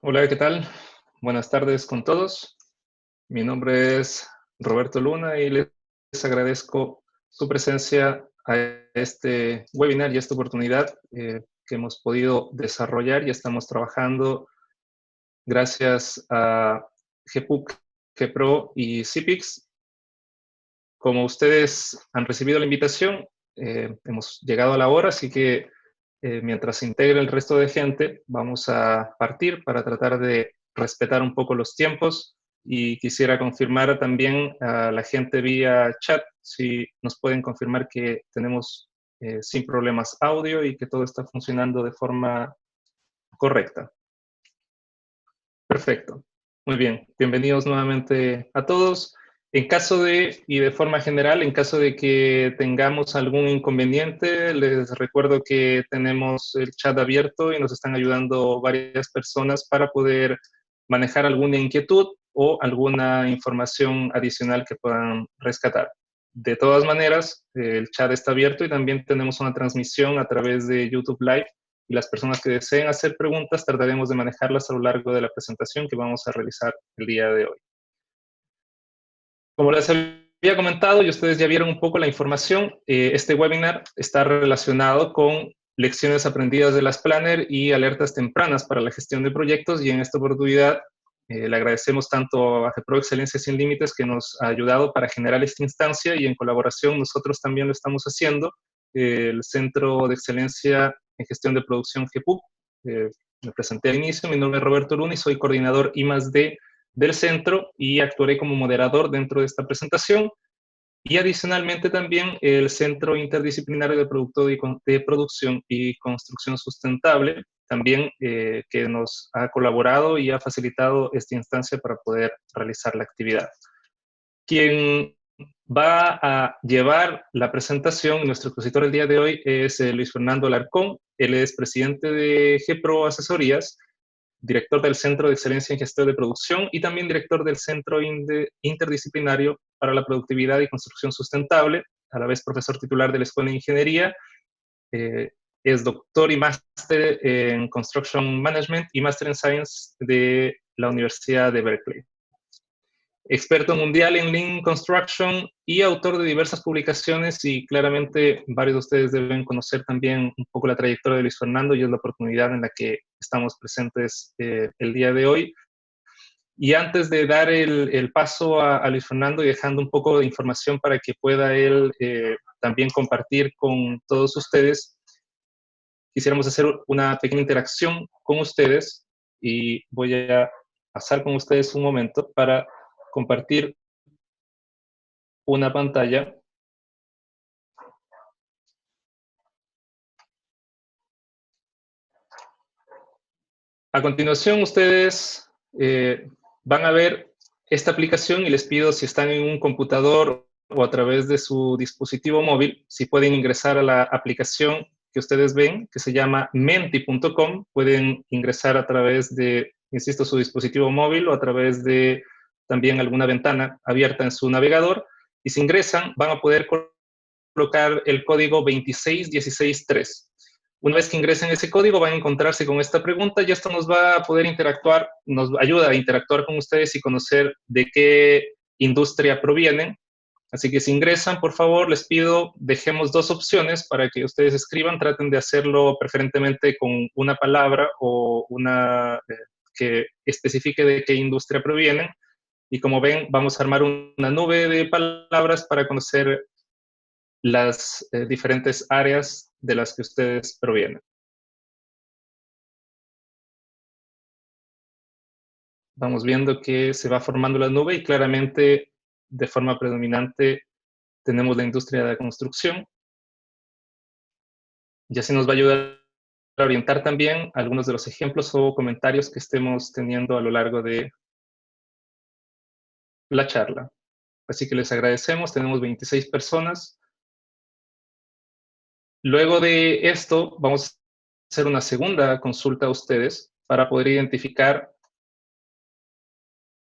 Hola, ¿qué tal? Buenas tardes con todos. Mi nombre es Roberto Luna y les agradezco su presencia a este webinar y esta oportunidad que hemos podido desarrollar y estamos trabajando gracias a GPUC, GPRO y CIPIX. Como ustedes han recibido la invitación, hemos llegado a la hora, así que mientras se integre el resto de gente, vamos a partir para tratar de respetar un poco los tiempos y quisiera confirmar también a la gente vía chat si nos pueden confirmar que tenemos sin problemas audio y que todo está funcionando de forma correcta. Perfecto. Muy bien. Bienvenidos nuevamente a todos. En caso de, y de forma general, en caso de que tengamos algún inconveniente, les recuerdo que tenemos el chat abierto y nos están ayudando varias personas para poder manejar alguna inquietud o alguna información adicional que puedan rescatar. De todas maneras, el chat está abierto y también tenemos una transmisión a través de YouTube Live y las personas que deseen hacer preguntas trataremos de manejarlas a lo largo de la presentación que vamos a realizar el día de hoy. Como les había comentado y ustedes ya vieron un poco la información, este webinar está relacionado con lecciones aprendidas de las Planner y alertas tempranas para la gestión de proyectos, y en esta oportunidad le agradecemos tanto a GPRO Excelencia Sin Límites, que nos ha ayudado para generar esta instancia, y en colaboración nosotros también lo estamos haciendo, el Centro de Excelencia en Gestión de Producción GPUC. Me presenté al inicio, mi nombre es Roberto Luna y soy coordinador I+D del centro y actuaré como moderador dentro de esta presentación. Y adicionalmente también el Centro Interdisciplinario de Producción y Construcción Sustentable, también que nos ha colaborado y ha facilitado esta instancia para poder realizar la actividad. Quien va a llevar la presentación, nuestro expositor el día de hoy, es Luis Fernando Alarcón. Él es presidente de GPRO Asesorías, director del Centro de Excelencia en Gestión de Producción y también director del Centro Interdisciplinario para la Productividad y Construcción Sustentable, a la vez profesor titular de la Escuela de Ingeniería. Es doctor y máster en Construction Management y máster en Science de la Universidad de Berkeley. Experto mundial en Lean Construction y autor de diversas publicaciones, y claramente varios de ustedes deben conocer también un poco la trayectoria de Luis Fernando, y es la oportunidad en la que estamos presentes el día de hoy. Y antes de dar el paso a Luis Fernando y dejando un poco de información para que pueda él también compartir con todos ustedes, quisiéramos hacer una pequeña interacción con ustedes, y voy a pasar con ustedes un momento para compartir una pantalla. A continuación, ustedes van a ver esta aplicación, y les pido, si están en un computador o a través de su dispositivo móvil, si pueden ingresar a la aplicación que ustedes ven, que se llama menti.com. Pueden ingresar a través de, insisto, su dispositivo móvil o a través de también alguna ventana abierta en su navegador, y si ingresan van a poder colocar el código 26163. Una vez que ingresen ese código van a encontrarse con esta pregunta, y esto nos va a poder interactuar, nos ayuda a interactuar con ustedes y conocer de qué industria provienen. Así que si ingresan, por favor, les pido, dejemos dos opciones para que ustedes escriban. Traten de hacerlo preferentemente con una palabra o una que especifique de qué industria provienen. Y como ven, vamos a armar una nube de palabras para conocer las diferentes áreas de las que ustedes provienen. Vamos viendo que se va formando la nube, y claramente de forma predominante tenemos la industria de la construcción. Ya se nos va a ayudar a orientar también algunos de los ejemplos o comentarios que estemos teniendo a lo largo de la charla. Así que les agradecemos, tenemos 26 personas. Luego de esto, vamos a hacer una segunda consulta a ustedes para poder identificar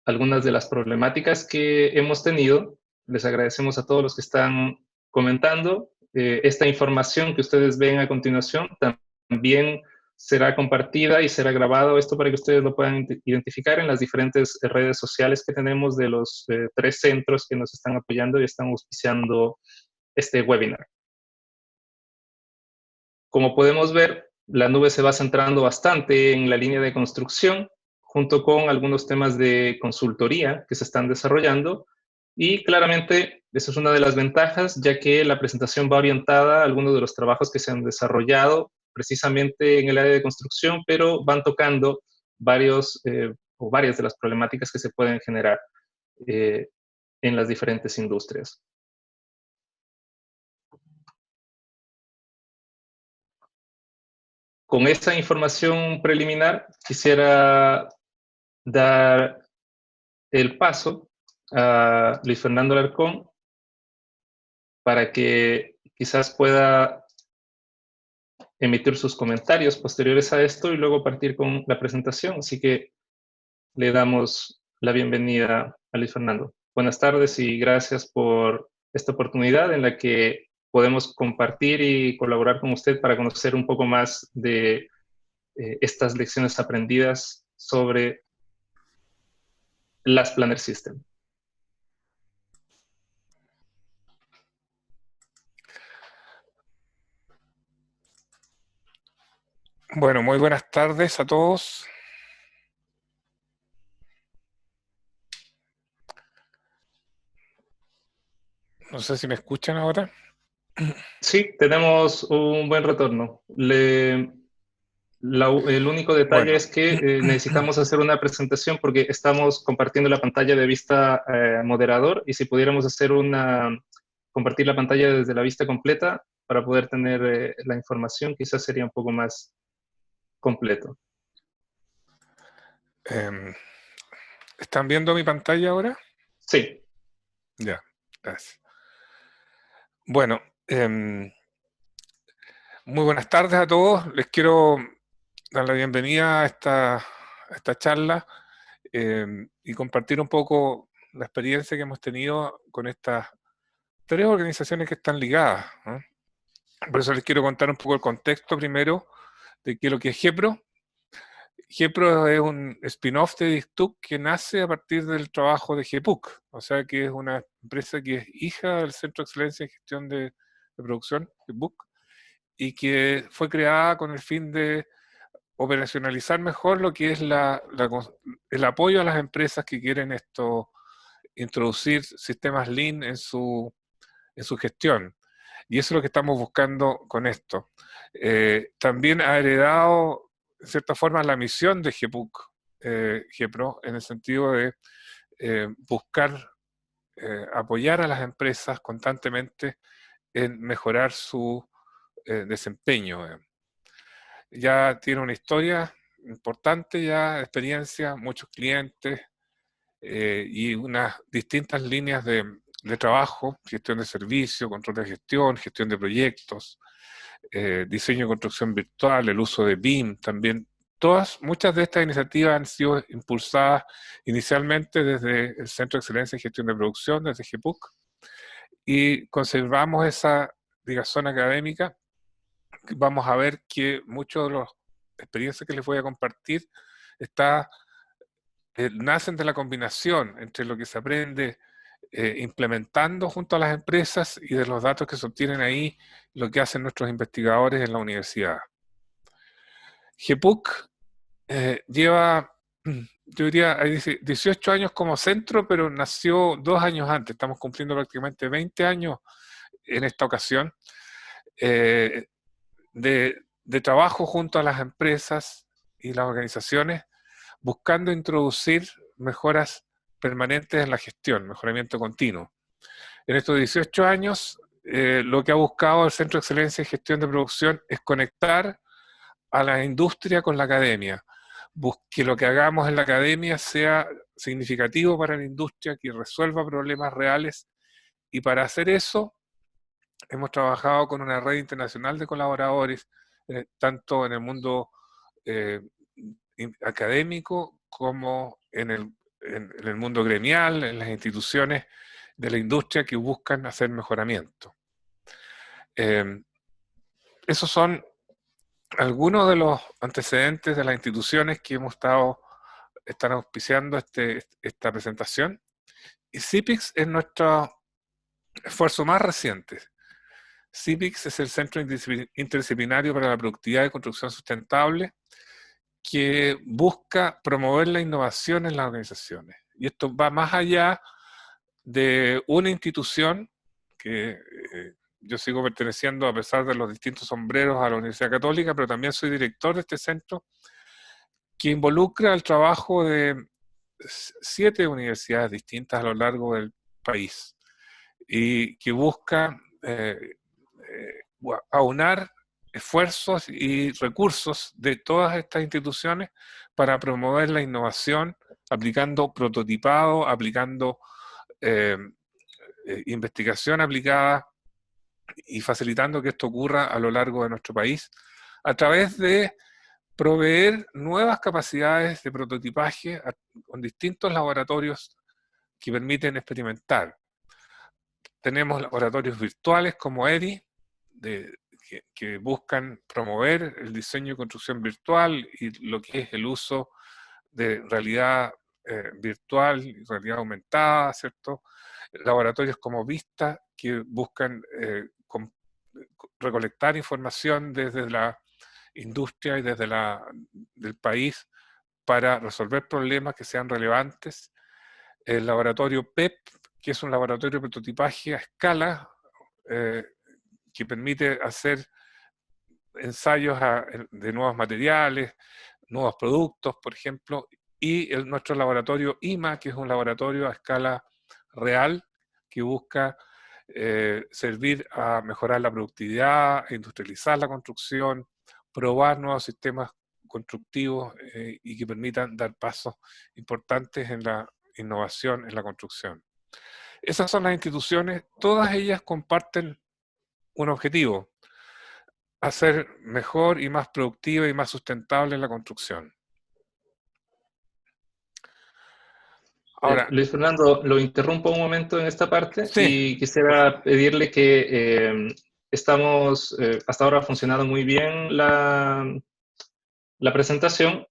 algunas de las problemáticas que hemos tenido. Les agradecemos a todos los que están comentando. Esta información que ustedes ven a continuación también será compartida y será grabado esto para que ustedes lo puedan identificar en las diferentes redes sociales que tenemos de los 3 centros que nos están apoyando y están auspiciando este webinar. Como podemos ver, la nube se va centrando bastante en la línea de construcción, junto con algunos temas de consultoría que se están desarrollando. Y claramente, eso es una de las ventajas, ya que la presentación va orientada a algunos de los trabajos que se han desarrollado precisamente en el área de construcción, pero van tocando varios o varias de las problemáticas que se pueden generar en las diferentes industrias. Con esta información preliminar, quisiera dar el paso a Luis Fernando Alarcón para que quizás pueda emitir sus comentarios posteriores a esto y luego partir con la presentación. Así que le damos la bienvenida a Luis Fernando. Buenas tardes y gracias por esta oportunidad en la que podemos compartir y colaborar con usted para conocer un poco más de estas lecciones aprendidas sobre las Planner System. Bueno, muy buenas tardes a todos. No sé si me escuchan ahora. Sí, tenemos un buen retorno. El único detalle Bueno, es que necesitamos hacer una presentación porque estamos compartiendo la pantalla de vista moderador y si pudiéramos hacer compartir la pantalla desde la vista completa para poder tener la información, quizás sería un poco más completo. ¿están viendo mi pantalla ahora? Sí. Ya, gracias. Bueno, muy buenas tardes a todos. Les quiero dar la bienvenida a esta charla y compartir un poco la experiencia que hemos tenido con estas 3 organizaciones que están ligadas, ¿no? Por eso les quiero contar un poco el contexto primero de qué es lo que es GEPRO. GEPRO es un spin-off de DICTUC que nace a partir del trabajo de GEPUC, o sea que es una empresa que es hija del Centro de Excelencia en Gestión de Producción, GEPUC, y que fue creada con el fin de operacionalizar mejor lo que es el apoyo a las empresas que quieren introducir sistemas Lean en su gestión. Y eso es lo que estamos buscando con esto. También ha heredado, en cierta forma, la misión de GEPUC, GEPRO, en el sentido de buscar apoyar a las empresas constantemente en mejorar su desempeño. Ya tiene una historia importante, ya experiencia, muchos clientes y unas distintas líneas de trabajo, gestión de servicio, control de gestión de proyectos, diseño y construcción virtual, el uso de BIM también. Muchas de estas iniciativas han sido impulsadas inicialmente desde el Centro de Excelencia en Gestión de Producción, desde GEPUC, y conservamos esa zona académica. Vamos a ver que muchas de las experiencias que les voy a compartir nacen de la combinación entre lo que se aprende implementando junto a las empresas y de los datos que se obtienen ahí, lo que hacen nuestros investigadores en la universidad. GEPUC lleva, yo diría, 18 años como centro, pero nació 2 años antes. Estamos cumpliendo prácticamente 20 años en esta ocasión de trabajo junto a las empresas y las organizaciones, buscando introducir mejoras permanentes en la gestión, mejoramiento continuo. En estos 18 años, lo que ha buscado el Centro de Excelencia en Gestión de Producción es conectar a la industria con la academia. Que lo que hagamos en la academia sea significativo para la industria, que resuelva problemas reales, y para hacer eso hemos trabajado con una red internacional de colaboradores, tanto en el mundo académico como en el mundo gremial, en las instituciones de la industria que buscan hacer mejoramiento. Esos son algunos de los antecedentes de las instituciones que están auspiciando esta presentación. Y CIPIX es nuestro esfuerzo más reciente. CIPIX es el Centro Interdisciplinario para la Productividad y Construcción Sustentable, que busca promover la innovación en las organizaciones. Y esto va más allá de una institución que yo sigo perteneciendo, a pesar de los distintos sombreros, a la Universidad Católica, pero también soy director de este centro, que involucra el trabajo de 7 universidades distintas a lo largo del país y que busca aunar esfuerzos y recursos de todas estas instituciones para promover la innovación, aplicando prototipado, aplicando investigación aplicada y facilitando que esto ocurra a lo largo de nuestro país a través de proveer nuevas capacidades de prototipaje con distintos laboratorios que permiten experimentar. Tenemos laboratorios virtuales como EDI, que buscan promover el diseño y construcción virtual y lo que es el uso de realidad virtual y realidad aumentada, ¿cierto? Laboratorios como Vista, que buscan recolectar información desde la industria y desde del país para resolver problemas que sean relevantes. El laboratorio PEP, que es un laboratorio de prototipaje a escala, que permite hacer ensayos de nuevos materiales, nuevos productos, por ejemplo, y nuestro laboratorio IMA, que es un laboratorio a escala real, que busca servir a mejorar la productividad, a industrializar la construcción, probar nuevos sistemas constructivos y que permitan dar pasos importantes en la innovación en la construcción. Esas son las instituciones, todas ellas comparten un objetivo: hacer mejor y más productiva y más sustentable la construcción. Ahora, Luis Fernando, lo interrumpo un momento en esta parte sí, y quisiera pedirle que hasta ahora ha funcionado muy bien la presentación,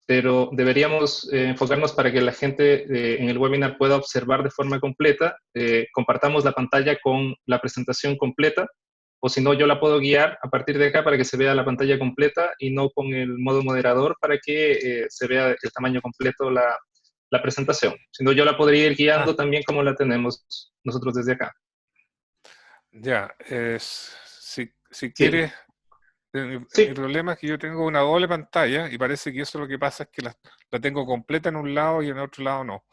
pero deberíamos enfocarnos para que la gente en el webinar pueda observar de forma completa. Compartamos la pantalla con la presentación completa, o si no, yo la puedo guiar a partir de acá para que se vea la pantalla completa y no con el modo moderador para que se vea el tamaño completo la presentación. Si no, yo la podría ir guiando también como la tenemos nosotros desde acá. ya, si Sí, quieres, mi sí, problema es que yo tengo una doble pantalla y parece que eso lo que pasa es que la tengo completa en un lado y en el otro lado no.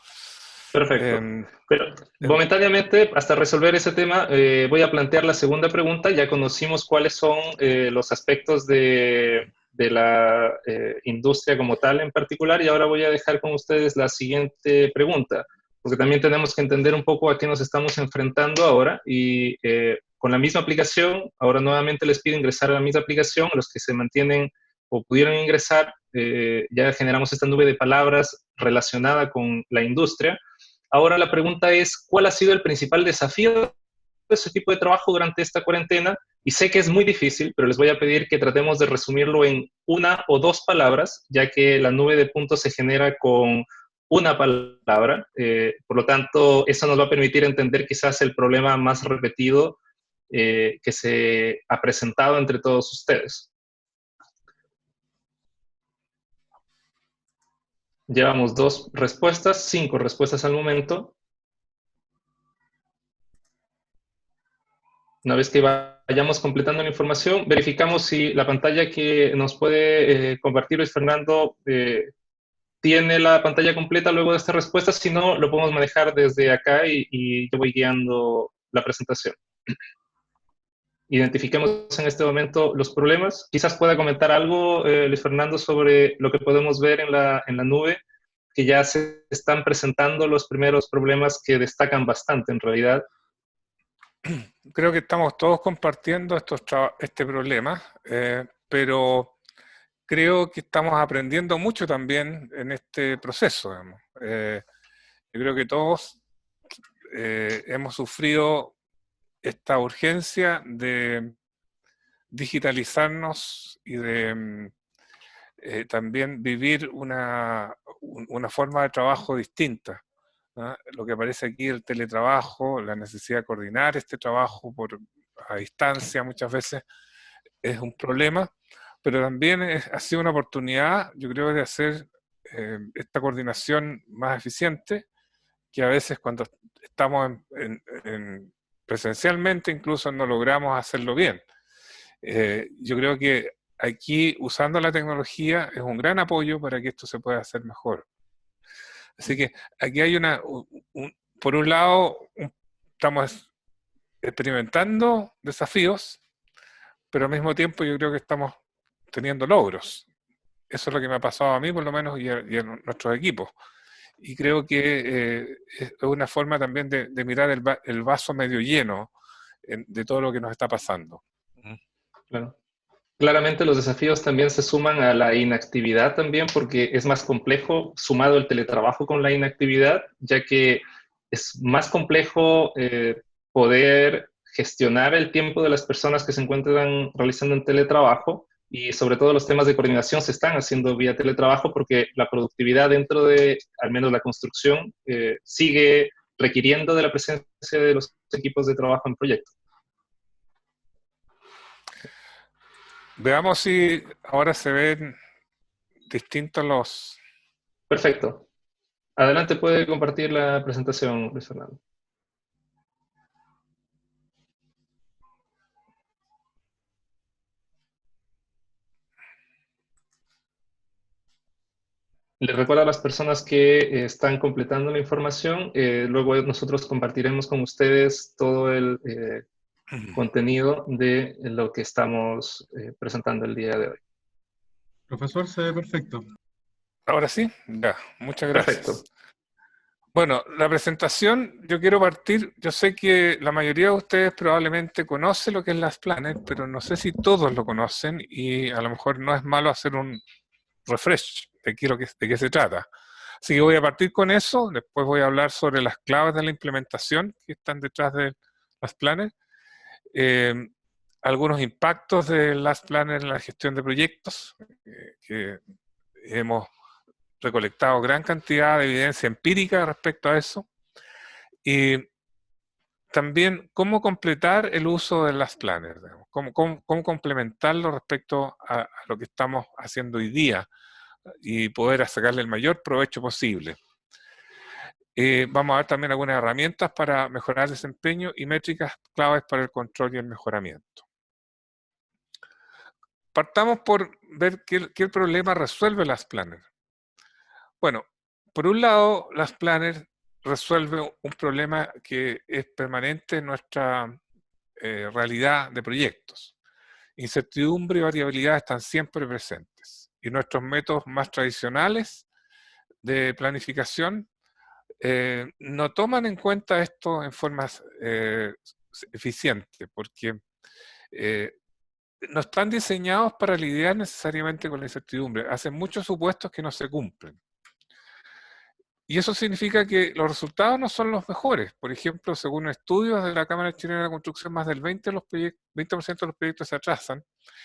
perfecto. Em, Pero em, momentáneamente, hasta resolver ese tema, voy a plantear la segunda pregunta. Ya conocimos cuáles son los aspectos de la industria como tal en particular y ahora voy a dejar con ustedes la siguiente pregunta, porque también tenemos que entender un poco a qué nos estamos enfrentando ahora y con la misma aplicación, ahora nuevamente les pido ingresar a la misma aplicación, los que se mantienen o pudieron ingresar, ya generamos esta nube de palabras relacionada con la industria. Ahora la pregunta es, ¿cuál ha sido el principal desafío de ese tipo de trabajo durante esta cuarentena? Y sé que es muy difícil, pero les voy a pedir que tratemos de resumirlo en una o dos palabras, ya que la nube de puntos se genera con una palabra. Por lo tanto, eso nos va a permitir entender quizás el problema más repetido que se ha presentado entre todos ustedes. Llevamos 2 respuestas, 5 respuestas al momento. Una vez que vayamos completando la información, verificamos si la pantalla que nos puede compartir Luis Fernando tiene la pantalla completa luego de esta respuesta. Si no, lo podemos manejar desde acá y yo voy guiando la presentación. Identifiquemos en este momento los problemas. Quizás pueda comentar algo, Luis Fernando, sobre lo que podemos ver en la nube, que ya se están presentando los primeros problemas que destacan bastante en realidad. creo que estamos todos compartiendo este problema, pero creo que estamos aprendiendo mucho también en este proceso, digamos. Yo creo que todos hemos sufrido esta urgencia de digitalizarnos y de también vivir una forma de trabajo distinta, ¿no? Lo que aparece aquí, el teletrabajo, la necesidad de coordinar este trabajo a distancia muchas veces es un problema, pero también ha sido una oportunidad, yo creo, de hacer esta coordinación más eficiente, que a veces cuando estamos presencialmente incluso no logramos hacerlo bien. Yo creo que aquí, usando la tecnología, es un gran apoyo para que esto se pueda hacer mejor. Así que aquí hay por un lado, estamos experimentando desafíos, pero al mismo tiempo yo creo que estamos teniendo logros. Eso es lo que me ha pasado a mí, por lo menos, y a nuestros equipos. Y creo que es una forma también de mirar el vaso medio lleno de todo lo que nos está pasando. Claro. Claramente los desafíos también se suman a la inactividad también, porque es más complejo sumado el teletrabajo con la inactividad, ya que es más complejo poder gestionar el tiempo de las personas que se encuentran realizando un teletrabajo, y sobre todo los temas de coordinación se están haciendo vía teletrabajo porque la productividad dentro de, al menos la construcción, sigue requiriendo de la presencia de los equipos de trabajo en proyecto. Veamos si ahora se ven distintos los... Perfecto. Adelante, puede compartir la presentación, Luis Fernando. Les recuerdo a las personas que están completando la información, luego nosotros compartiremos con ustedes todo el contenido de lo que estamos presentando el día de hoy. Profesor, se ve perfecto. Ahora sí, ya, muchas gracias. Perfecto. Bueno, la presentación, yo quiero partir, yo sé que la mayoría de ustedes probablemente conoce lo que es Last Planet, pero no sé si todos lo conocen y a lo mejor no es malo hacer un refresh de qué se trata. Así que voy a partir con eso, después voy a hablar sobre las claves de la implementación que están detrás de Last Planet, algunos impactos de Last Planet en la gestión de proyectos, que hemos recolectado gran cantidad de evidencia empírica respecto a eso, y también cómo completar el uso de Last Planner, cómo complementarlo respecto a lo que estamos haciendo hoy día y poder sacarle el mayor provecho posible. Vamos a ver también algunas herramientas para mejorar el desempeño y métricas claves para el control y el mejoramiento. Partamos por ver qué problema resuelve Last Planner. Bueno, por un lado, Last Planner resuelve un problema que es permanente en nuestra realidad de proyectos. Incertidumbre y variabilidad están siempre presentes. Y nuestros métodos más tradicionales de planificación no toman en cuenta esto en forma eficiente, porque no están diseñados para lidiar necesariamente con la incertidumbre. Hacen muchos supuestos que no se cumplen. Y eso significa que los resultados no son los mejores. Por ejemplo, según estudios de la Cámara Chilena de la Construcción, más del 20% de los proyectos se atrasan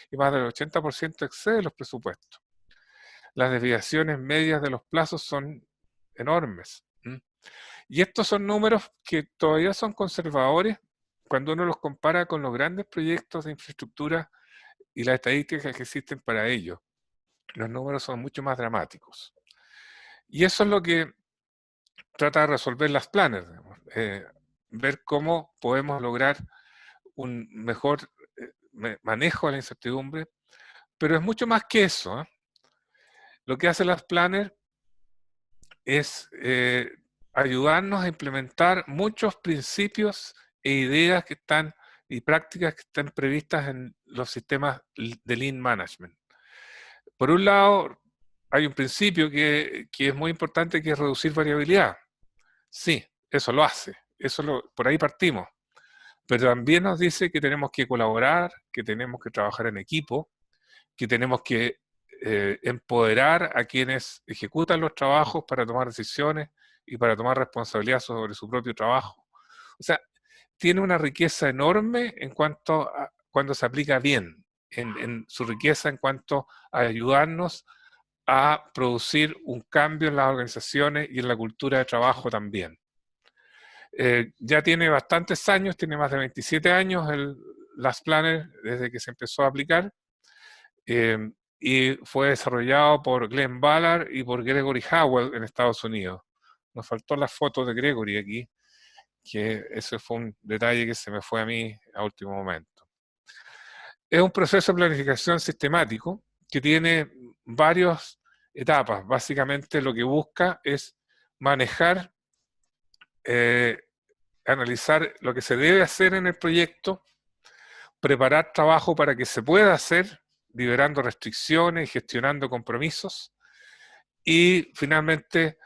y más del 80% excede los presupuestos. Las desviaciones medias de los plazos son enormes. Y estos son números que todavía son conservadores cuando uno los compara con los grandes proyectos de infraestructura y las estadísticas que existen para ello. Los números son mucho más dramáticos. Y eso es lo que trata de resolver Last Planner, ver cómo podemos lograr un mejor manejo de la incertidumbre, pero es mucho más que eso, ¿eh? Lo que hace Last Planner es ayudarnos a implementar muchos principios e ideas que están y prácticas que están previstas en los sistemas de Lean Management. Por un lado, hay un principio que es muy importante, que es reducir variabilidad. Sí, eso lo hace, por ahí partimos. Pero también nos dice que tenemos que colaborar, que tenemos que trabajar en equipo, que tenemos que empoderar a quienes ejecutan los trabajos para tomar decisiones y para tomar responsabilidad sobre su propio trabajo. O sea, tiene una riqueza enorme en cuanto a cuando se aplica bien. en su riqueza en cuanto a ayudarnos a producir un cambio en las organizaciones y en la cultura de trabajo también. Ya tiene bastantes años, tiene más de 27 años el Last Planner desde que se empezó a aplicar, y fue desarrollado por Glenn Ballard y por Gregory Howell en Estados Unidos. Nos faltó la foto de Gregory aquí, que ese fue un detalle que se me fue a mí a último momento. Es un proceso de planificación sistemático que tiene varias etapas. Básicamente lo que busca es manejar, analizar lo que se debe hacer en el proyecto, preparar trabajo para que se pueda hacer, liberando restricciones, gestionando compromisos, y finalmente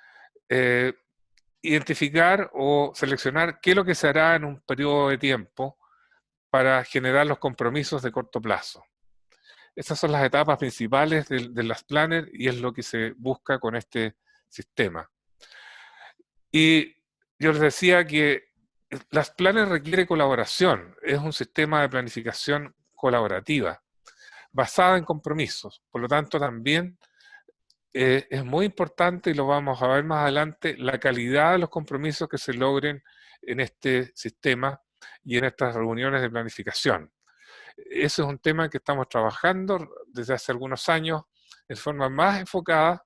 identificar o seleccionar qué es lo que se hará en un periodo de tiempo para generar los compromisos de corto plazo. Estas son las etapas principales de las Planner y es lo que se busca con este sistema. Y yo les decía que las Planner requiere colaboración, es un sistema de planificación colaborativa, basada en compromisos. Por lo tanto, también es muy importante, y lo vamos a ver más adelante, la calidad de los compromisos que se logren en este sistema y en estas reuniones de planificación. Ese es un tema en que estamos trabajando desde hace algunos años de forma más enfocada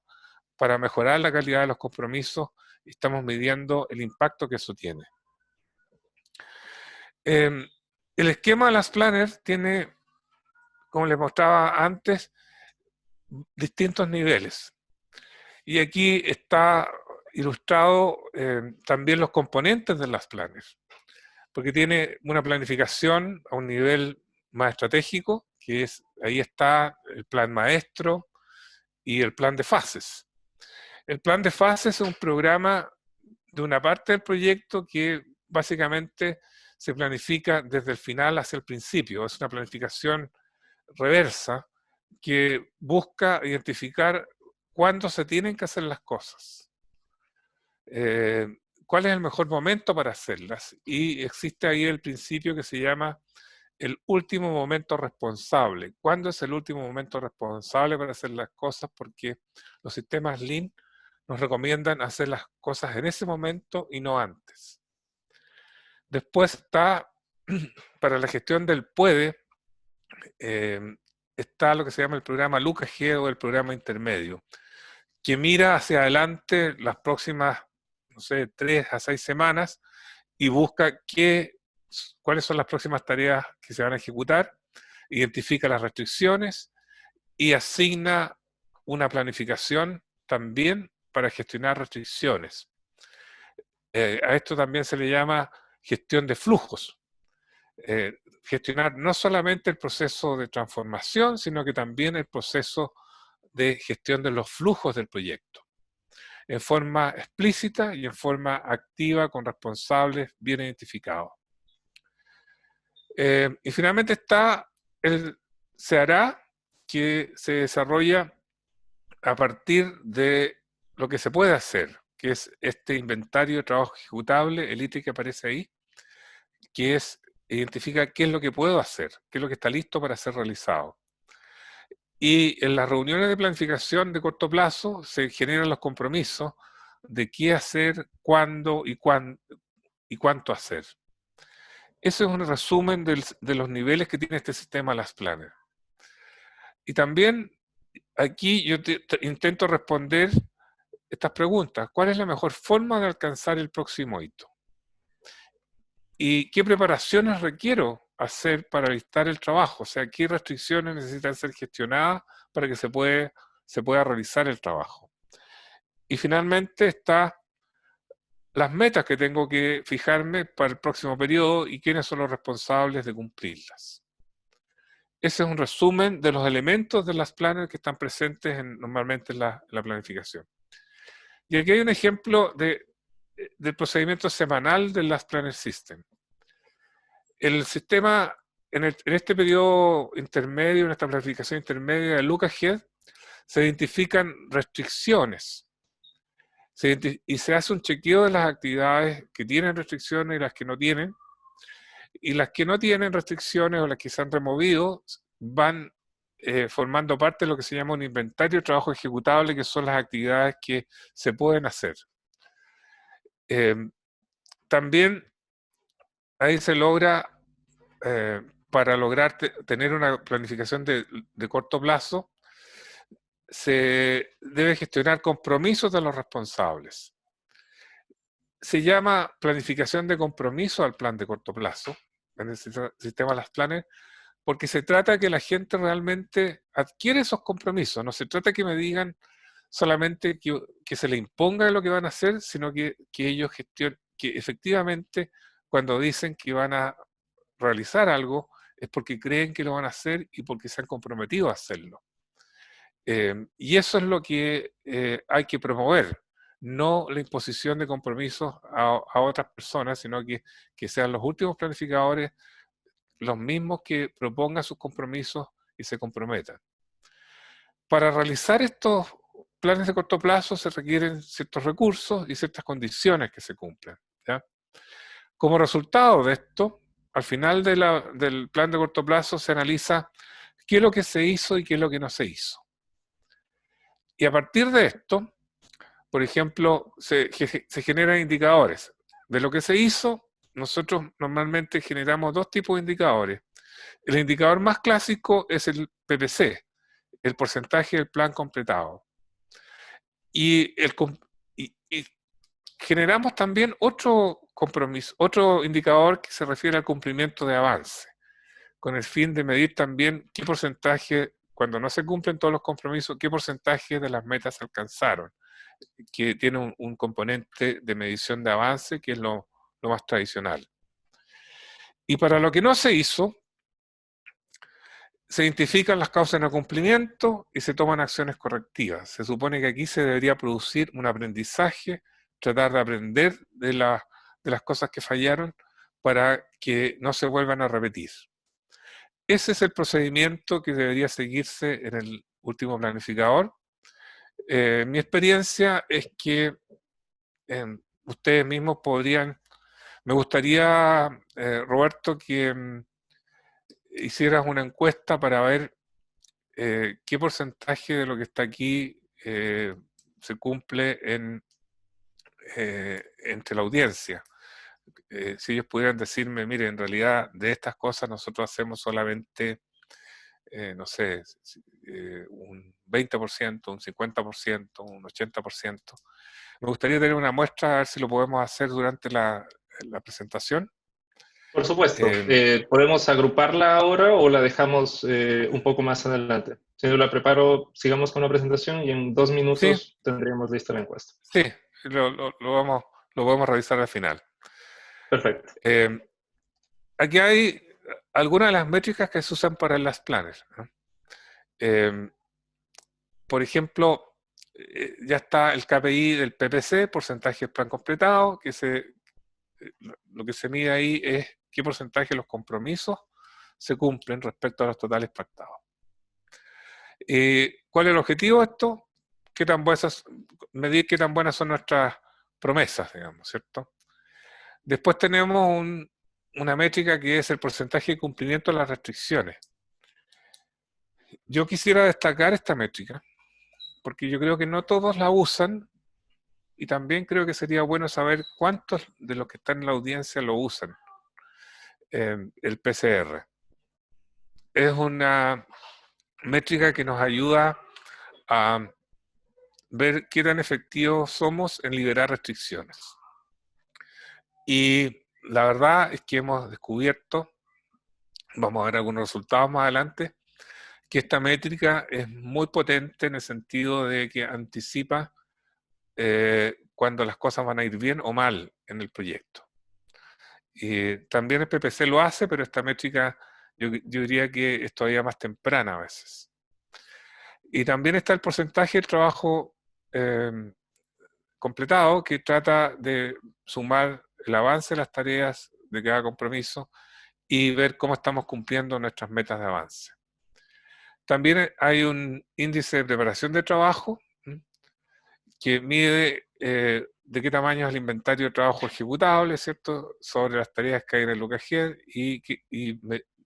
para mejorar la calidad de los compromisos, y estamos midiendo el impacto que eso tiene. El esquema de las Planners tiene, como les mostraba antes, distintos niveles. Y aquí está ilustrado también los componentes de las Planners, porque tiene una planificación a un nivel más estratégico, que es, ahí está el plan maestro y el plan de fases. El plan de fases es un programa de una parte del proyecto que básicamente se planifica desde el final hacia el principio. Es una planificación reversa que busca identificar cuándo se tienen que hacer las cosas, cuál es el mejor momento para hacerlas, y existe ahí el principio que se llama el último momento responsable. ¿Cuándo es el último momento responsable para hacer las cosas? Porque los sistemas Lean nos recomiendan hacer las cosas en ese momento y no antes. Después está, para la gestión del puede, está lo que se llama el programa LucaG o el programa intermedio, que mira hacia adelante las próximas, no sé, 3 a 6 semanas y busca cuáles son las próximas tareas que se van a ejecutar, identifica las restricciones y asigna una planificación también para gestionar restricciones. A esto también se le llama gestión de flujos. Gestionar no solamente el proceso de transformación, sino que también el proceso de gestión de los flujos del proyecto, en forma explícita y en forma activa, con responsables bien identificados. Y finalmente está el se hará, que se desarrolla a partir de lo que se puede hacer, que es este inventario de trabajo ejecutable, el ítem que aparece ahí, que identifica qué es lo que puedo hacer, qué es lo que está listo para ser realizado. Y en las reuniones de planificación de corto plazo se generan los compromisos de qué hacer, cuándo y cuánto hacer. Ese es un resumen de los niveles que tiene este sistema Last Planner. Y también aquí yo intento responder estas preguntas. ¿Cuál es la mejor forma de alcanzar el próximo hito? ¿Y qué preparaciones requiero hacer para listar el trabajo? O sea, ¿qué restricciones necesitan ser gestionadas para que se pueda realizar el trabajo? Y finalmente está las metas que tengo que fijarme para el próximo periodo y quiénes son los responsables de cumplirlas. Ese es un resumen de los elementos de las planners que están presentes normalmente en la planificación. Y aquí hay un ejemplo del procedimiento semanal del Last Planner System. El sistema, en este periodo intermedio, en esta planificación intermedia de LucaG, se identifican restricciones. Y se hace un chequeo de las actividades que tienen restricciones y las que no tienen. Y las que no tienen restricciones o las que se han removido, van formando parte de lo que se llama un inventario de trabajo ejecutable, que son las actividades que se pueden hacer. También ahí se logra, para lograr tener una planificación de corto plazo, se debe gestionar compromisos de los responsables. Se llama planificación de compromiso al plan de corto plazo, en el sistema de los planes, porque se trata de que la gente realmente adquiere esos compromisos. No se trata que me digan solamente que se le imponga lo que van a hacer, sino que ellos gestionen, que efectivamente cuando dicen que van a realizar algo es porque creen que lo van a hacer y porque se han comprometido a hacerlo. Y eso es lo que hay que promover, no la imposición de compromisos a otras personas, sino que sean los últimos planificadores los mismos que propongan sus compromisos y se comprometan. Para realizar estos planes de corto plazo se requieren ciertos recursos y ciertas condiciones que se cumplan, ¿ya? Como resultado de esto, al final del plan de corto plazo se analiza qué es lo que se hizo y qué es lo que no se hizo. Y a partir de esto, por ejemplo, se generan indicadores. De lo que se hizo, nosotros normalmente generamos dos tipos de indicadores. El indicador más clásico es el PPC, el porcentaje del plan completado. Y generamos también otro compromiso, otro indicador que se refiere al cumplimiento de avance, con el fin de medir también qué porcentaje, cuando no se cumplen todos los compromisos, qué porcentaje de las metas se alcanzaron, que tiene un componente de medición de avance que es lo más tradicional. Y para lo que no se hizo, se identifican las causas de no cumplimiento y se toman acciones correctivas. Se supone que aquí se debería producir un aprendizaje, tratar de aprender de las cosas que fallaron para que no se vuelvan a repetir. Ese es el procedimiento que debería seguirse en el último planificador. Mi experiencia es que ustedes mismos podrían, me gustaría, Roberto, que hicieras una encuesta para ver qué porcentaje de lo que está aquí se cumple entre la audiencia. Si ellos pudieran decirme, mire, en realidad de estas cosas nosotros hacemos solamente, no sé, un 20%, un 50%, un 80%. Me gustaría tener una muestra, a ver si lo podemos hacer durante la presentación. Por supuesto. ¿Podemos agruparla ahora o la dejamos un poco más adelante? Si yo la preparo, sigamos con la presentación y en 2 minutos Sí, tendríamos lista la encuesta. sí, lo vamos a revisar al final. Perfecto. Aquí hay algunas de las métricas que se usan para las planes, ¿no? Por ejemplo, ya está el KPI del PPC, porcentaje del plan completado, lo que se mide ahí es qué porcentaje de los compromisos se cumplen respecto a los totales pactados. ¿Cuál es el objetivo de esto? Medir qué tan buenas son nuestras promesas, digamos, ¿cierto? Después tenemos una métrica que es el porcentaje de cumplimiento de las restricciones. Yo quisiera destacar esta métrica, porque yo creo que no todos la usan, y también creo que sería bueno saber cuántos de los que están en la audiencia lo usan, el PCR. Es una métrica que nos ayuda a ver qué tan efectivos somos en liberar restricciones. Y la verdad es que hemos descubierto, vamos a ver algunos resultados más adelante, que esta métrica es muy potente en el sentido de que anticipa cuando las cosas van a ir bien o mal en el proyecto. Y también el PPC lo hace, pero esta métrica yo diría que es todavía más temprana a veces. Y también está el porcentaje del trabajo completado, que trata de sumar el avance de las tareas de cada compromiso y ver cómo estamos cumpliendo nuestras metas de avance. También hay un índice de preparación de trabajo que mide de qué tamaño es el inventario de trabajo ejecutable, ¿cierto?, sobre las tareas que hay en el UKG y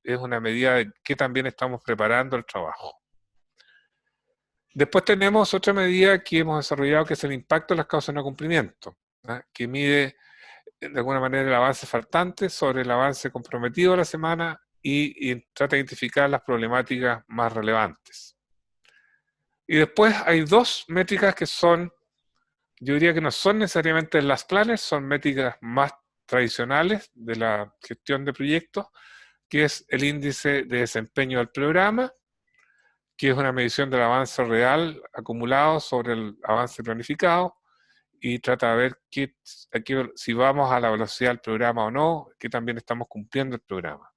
es una medida de que también estamos preparando el trabajo. Después tenemos otra medida que hemos desarrollado, que es el impacto de las causas de no cumplimiento, que mide de alguna manera el avance faltante sobre el avance comprometido de la semana y trata de identificar las problemáticas más relevantes. Y después hay dos métricas que son, yo diría que no son necesariamente las planners, son métricas más tradicionales de la gestión de proyectos, que es el índice de desempeño del programa, que es una medición del avance real acumulado sobre el avance planificado, y trata de ver si vamos a la velocidad del programa o no, que también estamos cumpliendo el programa.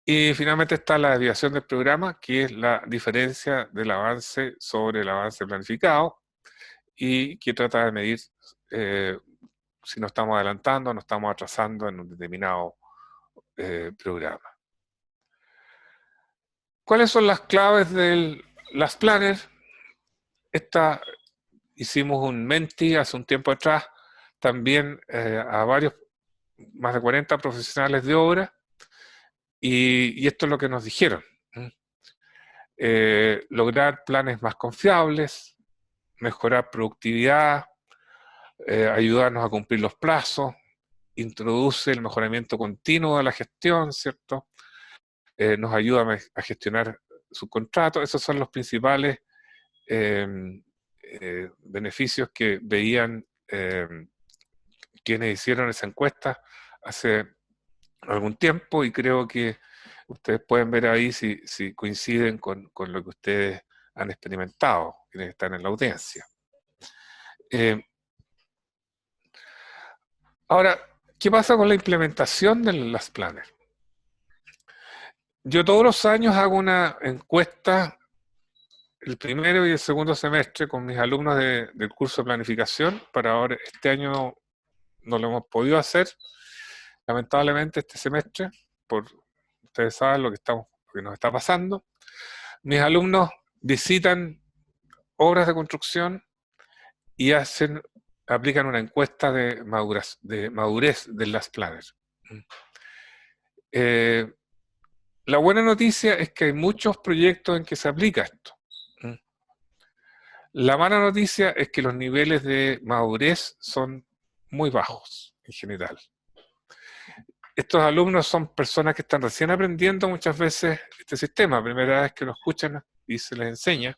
Y finalmente está la desviación del programa, que es la diferencia del avance sobre el avance planificado, y que trata de medir si nos estamos adelantando o nos estamos atrasando en un determinado programa. ¿Cuáles son las claves de las planners? Hicimos un Menti hace un tiempo atrás, también a más de 40 profesionales de obra, y esto es lo que nos dijeron. Lograr planes más confiables, mejorar productividad, ayudarnos a cumplir los plazos, introduce el mejoramiento continuo de la gestión, ¿cierto? Nos ayuda a gestionar subcontratos. Esos son los principales beneficios que veían quienes hicieron esa encuesta hace algún tiempo, y creo que ustedes pueden ver ahí si coinciden con lo que ustedes han experimentado, quienes están en la audiencia. Ahora, ¿qué pasa con la implementación de las planners? Yo todos los años hago una encuesta, el primero y el segundo semestre, con mis alumnos del curso de planificación. Para ahora, este año no lo hemos podido hacer, lamentablemente, este semestre, ustedes saben lo que nos está pasando. Mis alumnos visitan obras de construcción y aplican una encuesta de madurez de las planners. La buena noticia es que hay muchos proyectos en que se aplica esto. La mala noticia es que los niveles de madurez son muy bajos en general. Estos alumnos son personas que están recién aprendiendo muchas veces este sistema, primera vez que lo escuchan y se les enseña,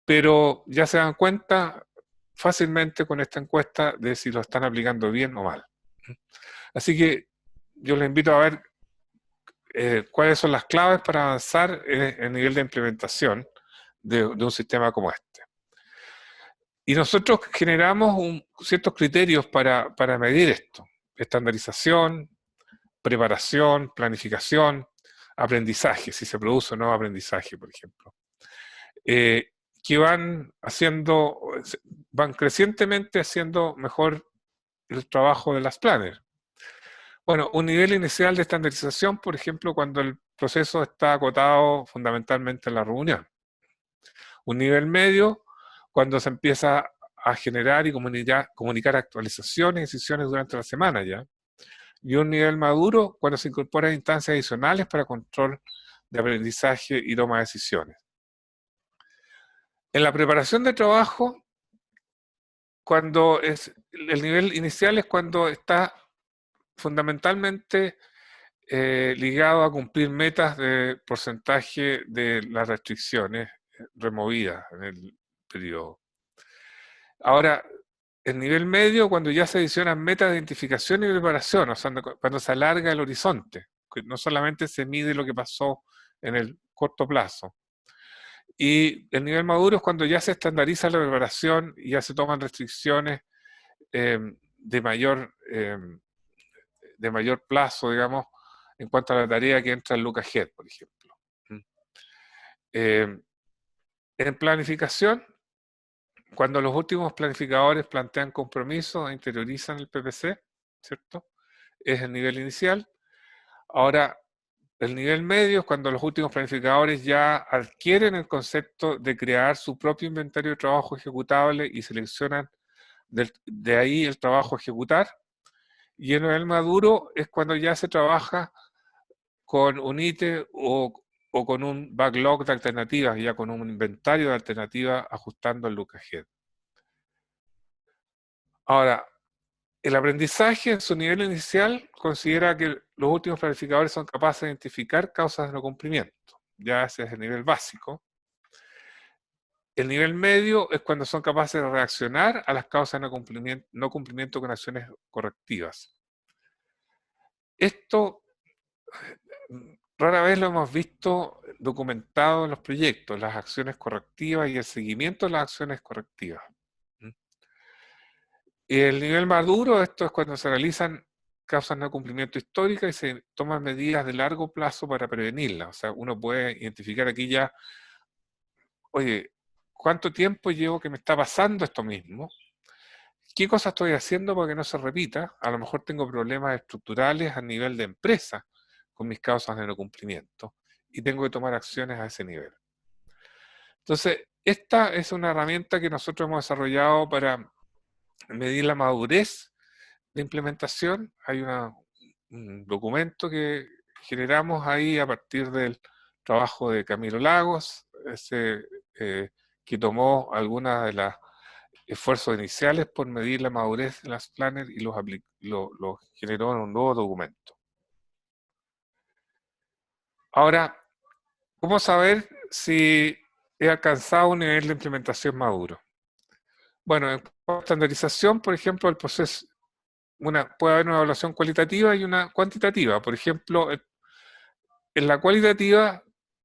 pero ya se dan cuenta fácilmente con esta encuesta de si lo están aplicando bien o mal. Así que yo les invito a ver cuáles son las claves para avanzar en el nivel de implementación de un sistema como este. Y nosotros generamos ciertos criterios para medir esto: estandarización, preparación, planificación, aprendizaje, si se produce o no aprendizaje, por ejemplo, que van crecientemente haciendo mejor el trabajo de las planners. Bueno, un nivel inicial de estandarización, por ejemplo, cuando el proceso está acotado fundamentalmente en la reunión. Un nivel medio, cuando se empieza a generar y comunicar actualizaciones y decisiones durante la semana ya. Y un nivel maduro, cuando se incorporan instancias adicionales para control de aprendizaje y toma de decisiones. En la preparación de trabajo, el nivel inicial es cuando está fundamentalmente ligado a cumplir metas de porcentaje de las restricciones removidas en el periodo. Ahora, el nivel medio, cuando ya se adicionan metas de identificación y preparación, o sea, cuando se alarga el horizonte, que no solamente se mide lo que pasó en el corto plazo. Y el nivel maduro es cuando ya se estandariza la preparación y ya se toman restricciones de mayor plazo, digamos, en cuanto a la tarea que entra en Lucas Head, por ejemplo. En planificación, cuando los últimos planificadores plantean compromisos e interiorizan el PPC, ¿cierto? Es el nivel inicial. Ahora, el nivel medio es cuando los últimos planificadores ya adquieren el concepto de crear su propio inventario de trabajo ejecutable y seleccionan de ahí el trabajo a ejecutar. Y el nivel maduro es cuando ya se trabaja con un ítem o con un backlog de alternativas, ya con un inventario de alternativas ajustando el look ahead. Ahora, el aprendizaje en su nivel inicial considera que los últimos planificadores son capaces de identificar causas de no cumplimiento. Ya ese es el nivel básico. El nivel medio es cuando son capaces de reaccionar a las causas de no cumplimiento con acciones correctivas. Esto rara vez lo hemos visto documentado en los proyectos, las acciones correctivas y el seguimiento de las acciones correctivas. Y el nivel maduro, esto es cuando se realizan causas de no cumplimiento históricas y se toman medidas de largo plazo para prevenirlas. O sea, uno puede identificar aquí ya, oye, ¿cuánto tiempo llevo que me está pasando esto mismo? ¿Qué cosas estoy haciendo para que no se repita? A lo mejor tengo problemas estructurales a nivel de empresa con mis causas de no cumplimiento y tengo que tomar acciones a ese nivel. Entonces, esta es una herramienta que nosotros hemos desarrollado para medir la madurez de implementación. Hay un documento que generamos ahí a partir del trabajo de Camilo Lagos, que tomó algunas de las esfuerzos iniciales por medir la madurez de las planners y los generó en un nuevo documento. Ahora, ¿cómo saber si he alcanzado un nivel de implementación maduro? Bueno, en estandarización, por ejemplo, el proceso, puede haber una evaluación cualitativa y una cuantitativa. Por ejemplo, en la cualitativa,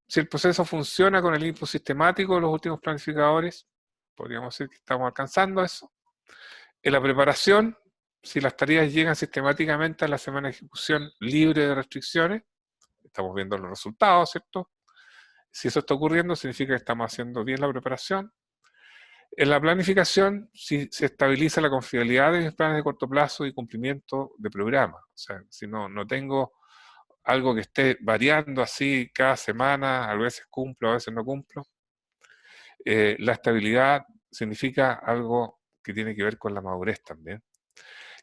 si el proceso funciona con el input sistemático de los últimos planificadores, podríamos decir que estamos alcanzando eso. En la preparación, si las tareas llegan sistemáticamente a la semana de ejecución libre de restricciones, estamos viendo los resultados, ¿cierto? Si eso está ocurriendo, significa que estamos haciendo bien la preparación. En la planificación, si se estabiliza la confiabilidad de mis planes de corto plazo y cumplimiento de programa. O sea, si no tengo algo que esté variando así cada semana, a veces cumplo, a veces no cumplo. La estabilidad significa algo que tiene que ver con la madurez también.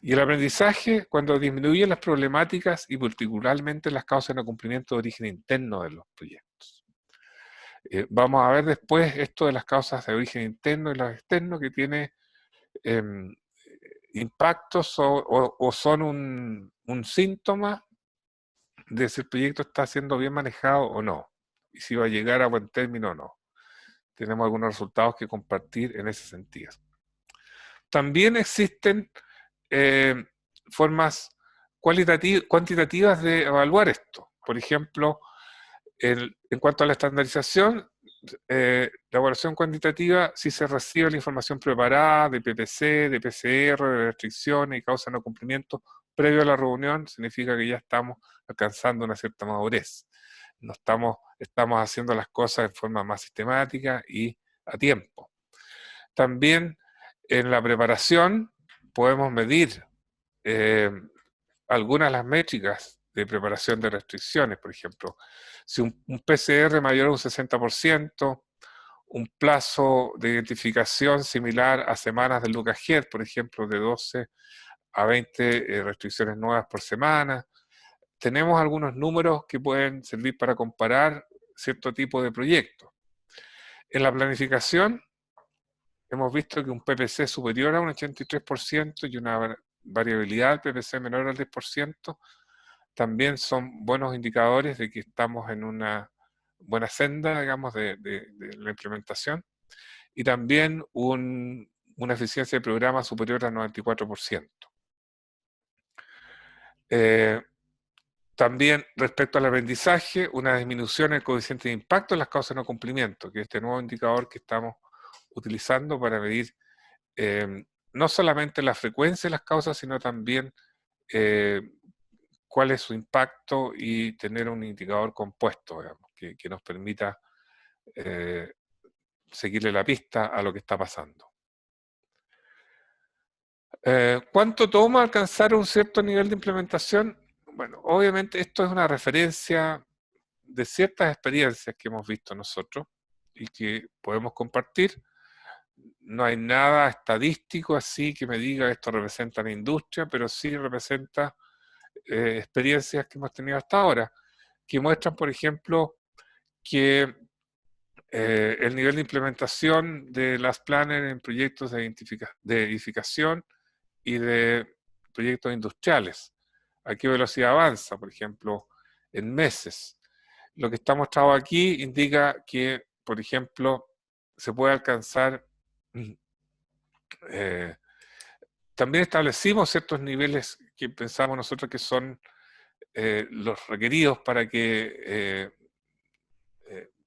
Y el aprendizaje, cuando disminuyen las problemáticas y particularmente las causas de no cumplimiento de origen interno de los proyectos. Vamos a ver después esto de las causas de origen interno y las externo que tiene impactos o son un síntoma de si el proyecto está siendo bien manejado o no, y si va a llegar a buen término o no. Tenemos algunos resultados que compartir en ese sentido. También existen formas cuantitativas de evaluar esto. Por ejemplo, en cuanto a la estandarización, la evaluación cuantitativa, si se recibe la información preparada de PPC, de PCR, de restricciones y causa de no cumplimiento previo a la reunión, significa que ya estamos alcanzando una cierta madurez. No estamos haciendo las cosas en forma más sistemática y a tiempo. También en la preparación podemos medir algunas de las métricas de preparación de restricciones, por ejemplo, si un PCR mayor a un 60%, un plazo de identificación similar a semanas del look ahead, por ejemplo, de 12 a 20 restricciones nuevas por semana. Tenemos algunos números que pueden servir para comparar cierto tipo de proyectos. En la planificación, hemos visto que un PPC superior a un 83% y una variabilidad del PPC menor al 10% también son buenos indicadores de que estamos en una buena senda, digamos, de la implementación, y también una eficiencia de programa superior al 94%. También respecto al aprendizaje, una disminución en el coeficiente de impacto en las causas de no cumplimiento, que es este nuevo indicador que estamos utilizando para medir no solamente la frecuencia de las causas, sino también cuál es su impacto y tener un indicador compuesto, digamos, que nos permita seguirle la pista a lo que está pasando. ¿Cuánto toma alcanzar un cierto nivel de implementación? Bueno, obviamente esto es una referencia de ciertas experiencias que hemos visto nosotros y que podemos compartir. No hay nada estadístico así que me diga esto representa la industria, pero sí representa experiencias que hemos tenido hasta ahora. que muestran, por ejemplo, que el nivel de implementación de las planners en proyectos de edificación y de proyectos industriales. ¿A qué velocidad avanza? Por ejemplo, en meses. Lo que está mostrado aquí indica que, por ejemplo, se puede alcanzar, también establecimos ciertos niveles que pensamos nosotros que son los requeridos para que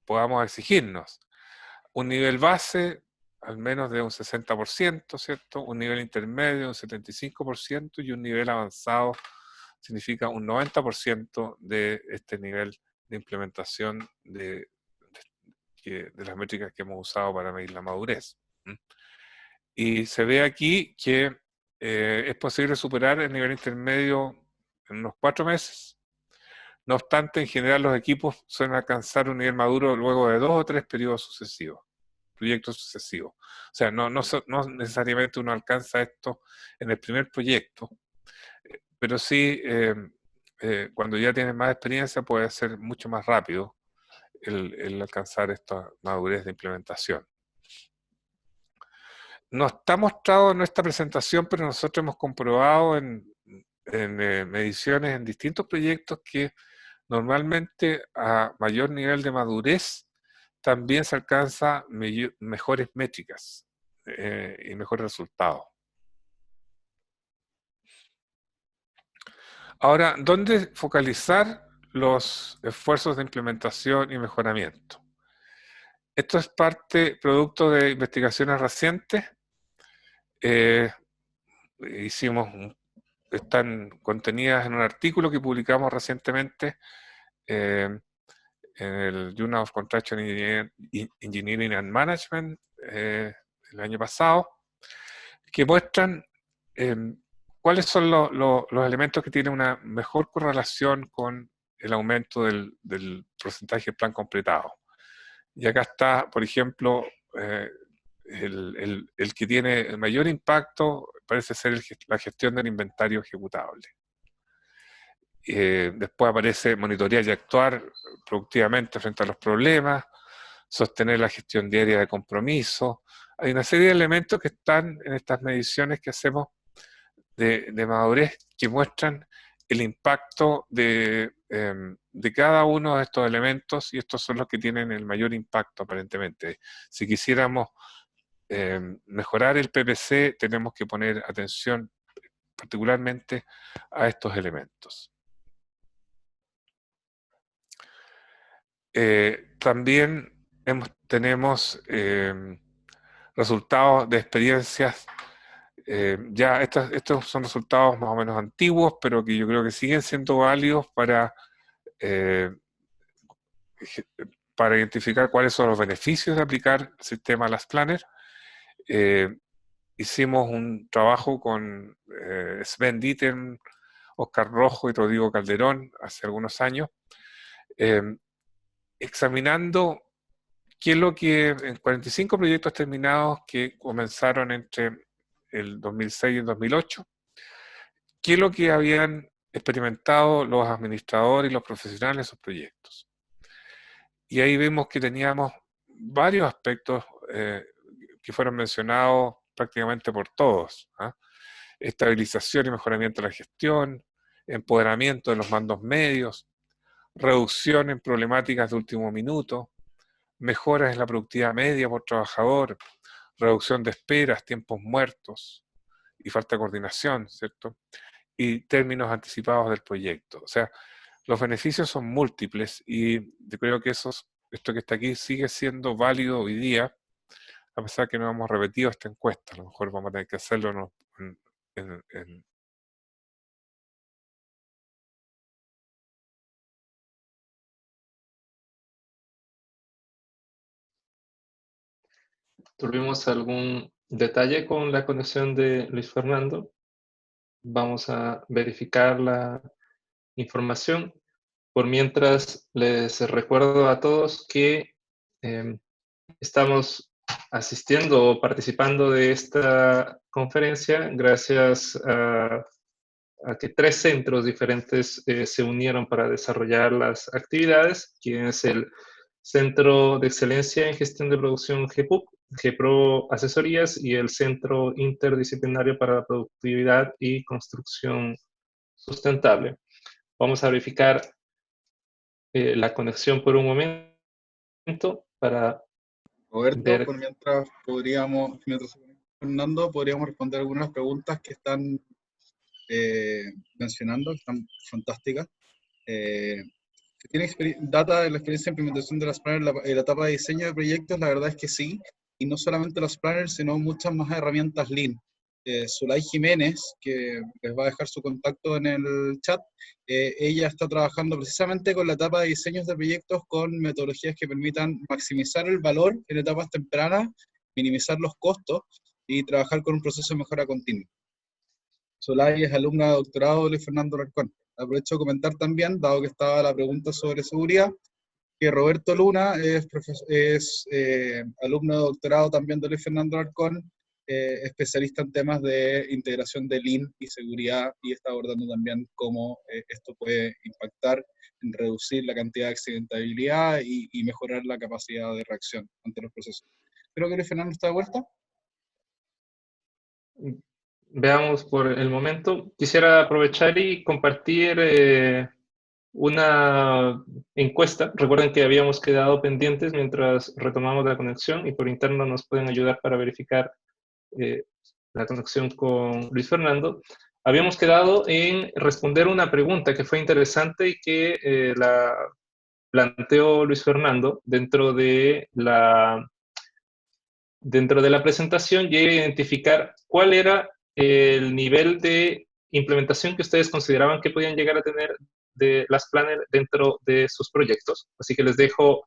podamos exigirnos. Un nivel base, al menos de un 60%, ¿cierto? Un nivel intermedio de un 75% y un nivel avanzado significa un 90% de este nivel de implementación de las métricas que hemos usado para medir la madurez. Y se ve aquí que es posible superar el nivel intermedio en unos 4 meses. No obstante, en general los equipos suelen alcanzar un nivel maduro luego de 2 o 3 periodos sucesivos, proyectos sucesivos. O sea, no necesariamente uno alcanza esto en el primer proyecto, pero sí cuando ya tienes más experiencia puede ser mucho más rápido el alcanzar esta madurez de implementación. No está mostrado en nuestra presentación, pero nosotros hemos comprobado en mediciones en distintos proyectos que normalmente a mayor nivel de madurez también se alcanza mejores métricas y mejores resultados. Ahora, ¿dónde focalizar los esfuerzos de implementación y mejoramiento? Esto es producto de investigaciones recientes. Están contenidas en un artículo que publicamos recientemente en el Journal of Construction Engineering and Management el año pasado, que muestran cuáles son los elementos que tienen una mejor correlación con el aumento del porcentaje de plan completado. Y acá está, por ejemplo, el que tiene el mayor impacto parece ser la gestión del inventario ejecutable. Después aparece monitorear y actuar productivamente frente a los problemas, sostener la gestión diaria de compromiso. Hay una serie de elementos que están en estas mediciones que hacemos de madurez que muestran el impacto de cada uno de estos elementos, y estos son los que tienen el mayor impacto aparentemente. Si quisiéramos mejorar el PPC, tenemos que poner atención particularmente a estos elementos. También tenemos resultados de experiencias. Ya estos son resultados más o menos antiguos, pero que yo creo que siguen siendo válidos para identificar cuáles son los beneficios de aplicar el sistema Las Planner. Hicimos un trabajo con Sven Dieter, Oscar Rojo y Rodrigo Calderón hace algunos años, examinando qué es lo que en 45 proyectos terminados que comenzaron entre el 2006 y el 2008, qué es lo que habían experimentado los administradores y los profesionales de esos proyectos. Y ahí vimos que teníamos varios aspectos que fueron mencionados prácticamente por todos. Estabilización y mejoramiento de la gestión, empoderamiento de los mandos medios, reducción en problemáticas de último minuto, mejoras en la productividad media por trabajador, reducción de esperas, tiempos muertos y falta de coordinación, ¿cierto? Y términos anticipados del proyecto. O sea, los beneficios son múltiples y yo creo que esto que está aquí sigue siendo válido hoy día, a pesar que no hemos repetido esta encuesta. A lo mejor vamos a tener que hacerlo en ¿Tuvimos algún detalle con la conexión de Luis Fernando? Vamos a verificar la información. Por mientras, les recuerdo a todos que estamos asistiendo o participando de esta conferencia gracias a a que 3 centros diferentes se unieron para desarrollar las actividades, que es el Centro de Excelencia en Gestión de Producción GPUC, GPRO Asesorías, y el Centro Interdisciplinario para la Productividad y Construcción Sustentable. Vamos a verificar la conexión por un momento para Roberto, ver. por mientras se conecta Fernando, podríamos responder algunas preguntas que están mencionando, que están fantásticas. ¿Tiene data de la experiencia de implementación de las planners en la etapa de diseño de proyectos? La verdad es que sí, y no solamente los planners, sino muchas más herramientas Lean. Zulay Jiménez, que les va a dejar su contacto en el chat, ella está trabajando precisamente con la etapa de diseños de proyectos con metodologías que permitan maximizar el valor en etapas tempranas, minimizar los costos y trabajar con un proceso de mejora continua. Zulay es alumna de doctorado de Luis Fernando Alarcón. Aprovecho de comentar también, dado que estaba la pregunta sobre seguridad, que Roberto Luna es alumno de doctorado también de Luis Fernando Alarcón, especialista en temas de integración de Lean y seguridad, y está abordando también cómo esto puede impactar en reducir la cantidad de accidentabilidad y mejorar la capacidad de reacción ante los procesos. Creo que Luis Fernando está de vuelta. Veamos por el momento. Quisiera aprovechar y compartir una encuesta. Recuerden que habíamos quedado pendientes mientras retomamos la conexión y por interno nos pueden ayudar para verificar la conexión con Luis Fernando. Habíamos quedado en responder una pregunta que fue interesante y que la planteó Luis Fernando dentro de la presentación, y identificar cuál era el nivel de implementación que ustedes consideraban que podían llegar a tener de las planners dentro de sus proyectos. Así que les dejo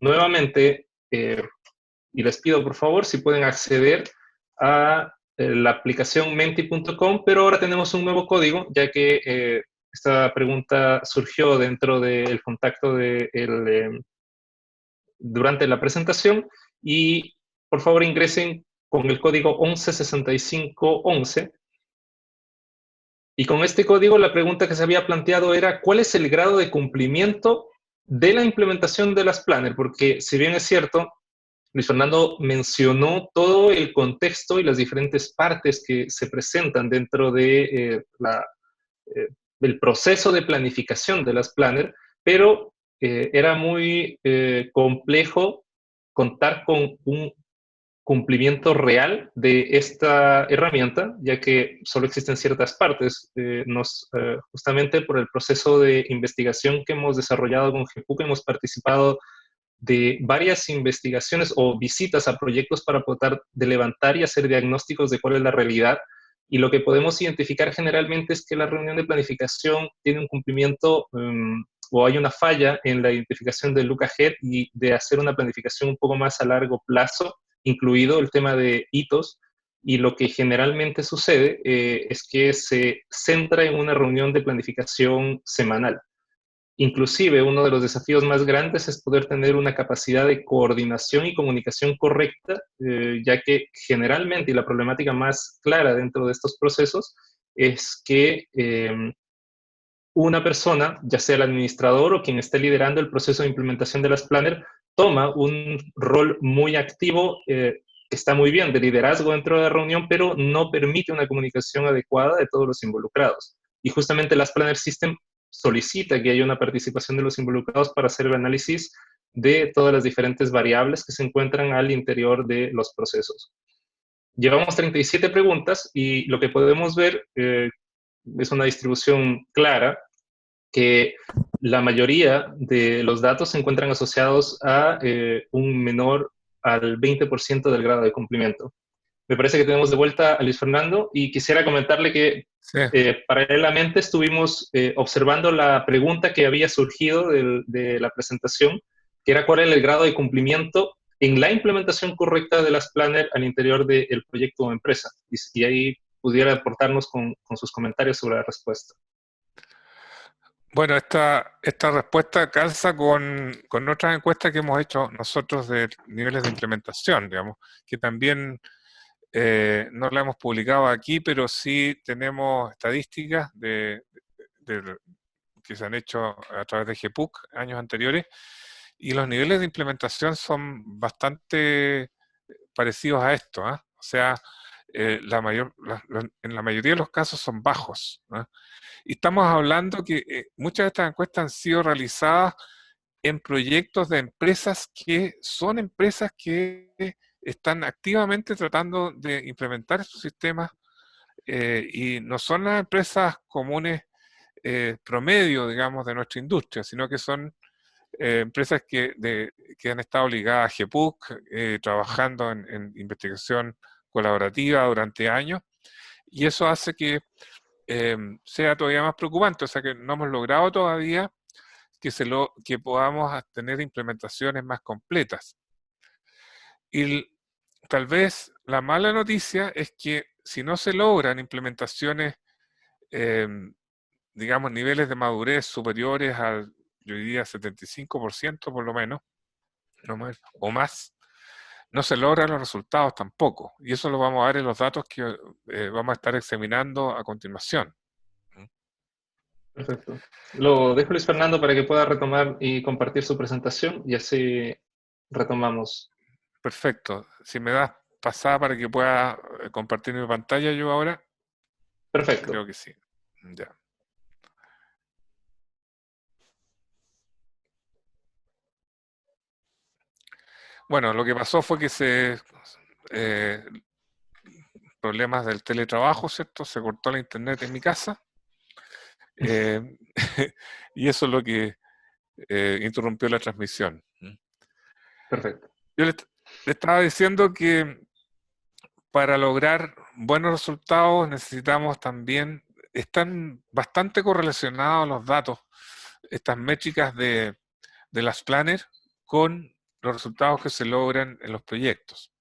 nuevamente y les pido por favor si pueden acceder a la aplicación menti.com, pero ahora tenemos un nuevo código, ya que esta pregunta surgió dentro del contacto durante la presentación, y por favor ingresen con el código 116511. Y con este código la pregunta que se había planteado era ¿cuál es el grado de cumplimiento de la implementación de las planners? Porque si bien es cierto, Luis Fernando mencionó todo el contexto y las diferentes partes que se presentan dentro de el proceso de planificación de las planners, pero era muy complejo contar con un cumplimiento real de esta herramienta, ya que solo existen ciertas partes. Justamente por el proceso de investigación que hemos desarrollado con GPUC, hemos participado de varias investigaciones o visitas a proyectos para tratar de levantar y hacer diagnósticos de cuál es la realidad. Y lo que podemos identificar generalmente es que la reunión de planificación tiene un cumplimiento o hay una falla en la identificación del look ahead y de hacer una planificación un poco más a largo plazo, incluido el tema de hitos. Y lo que generalmente sucede es que se centra en una reunión de planificación semanal. Inclusive, uno de los desafíos más grandes es poder tener una capacidad de coordinación y comunicación correcta, ya que generalmente, y la problemática más clara dentro de estos procesos, es que una persona, ya sea el administrador o quien esté liderando el proceso de implementación de las planners, toma un rol muy activo, está muy bien, de liderazgo dentro de la reunión, pero no permite una comunicación adecuada de todos los involucrados. Y justamente las Planner System solicita que haya una participación de los involucrados para hacer el análisis de todas las diferentes variables que se encuentran al interior de los procesos. Llevamos 37 preguntas y lo que podemos ver es una distribución clara, que la mayoría de los datos se encuentran asociados a un menor al 20% del grado de cumplimiento. Me parece que tenemos de vuelta a Luis Fernando y quisiera comentarle que sí. Paralelamente estuvimos observando la pregunta que había surgido de la presentación, que era cuál era el grado de cumplimiento en la implementación correcta de las planners al interior del proyecto o empresa. Y ahí pudiera aportarnos con sus comentarios sobre la respuesta. Bueno, esta respuesta calza con otras encuestas que hemos hecho nosotros de niveles de implementación, digamos, que también No la hemos publicado aquí, pero sí tenemos estadísticas que se han hecho a través de GPUC años anteriores, y los niveles de implementación son bastante parecidos a esto, ¿ah? O sea, en la mayoría de los casos son bajos, ¿ah? Y estamos hablando que muchas de estas encuestas han sido realizadas en proyectos de empresas que son empresas que están activamente tratando de implementar estos sistemas, y no son las empresas comunes promedio, digamos, de nuestra industria, sino que son empresas que han estado ligadas a GPUC, trabajando en investigación colaborativa durante años, y eso hace que sea todavía más preocupante. O sea que no hemos logrado todavía que podamos tener implementaciones más completas. Y tal vez la mala noticia es que si no se logran implementaciones, digamos, niveles de madurez superiores al, yo diría, 75% por lo menos, o más, no se logran los resultados tampoco. Y eso lo vamos a ver en los datos que vamos a estar examinando a continuación. Perfecto. Lo dejo, Luis Fernando, para que pueda retomar y compartir su presentación, y así retomamos. Perfecto. Si me das pasada para que pueda compartir mi pantalla yo ahora, Perfecto. creo que sí. Ya. Bueno, lo que pasó fue que problemas del teletrabajo, ¿cierto? Se cortó la internet en mi casa. Y eso es lo que interrumpió la transmisión. Perfecto. Yo le estaba diciendo que para lograr buenos resultados necesitamos también, están bastante correlacionados los datos, estas métricas de las planners, con los resultados que se logran en los proyectos.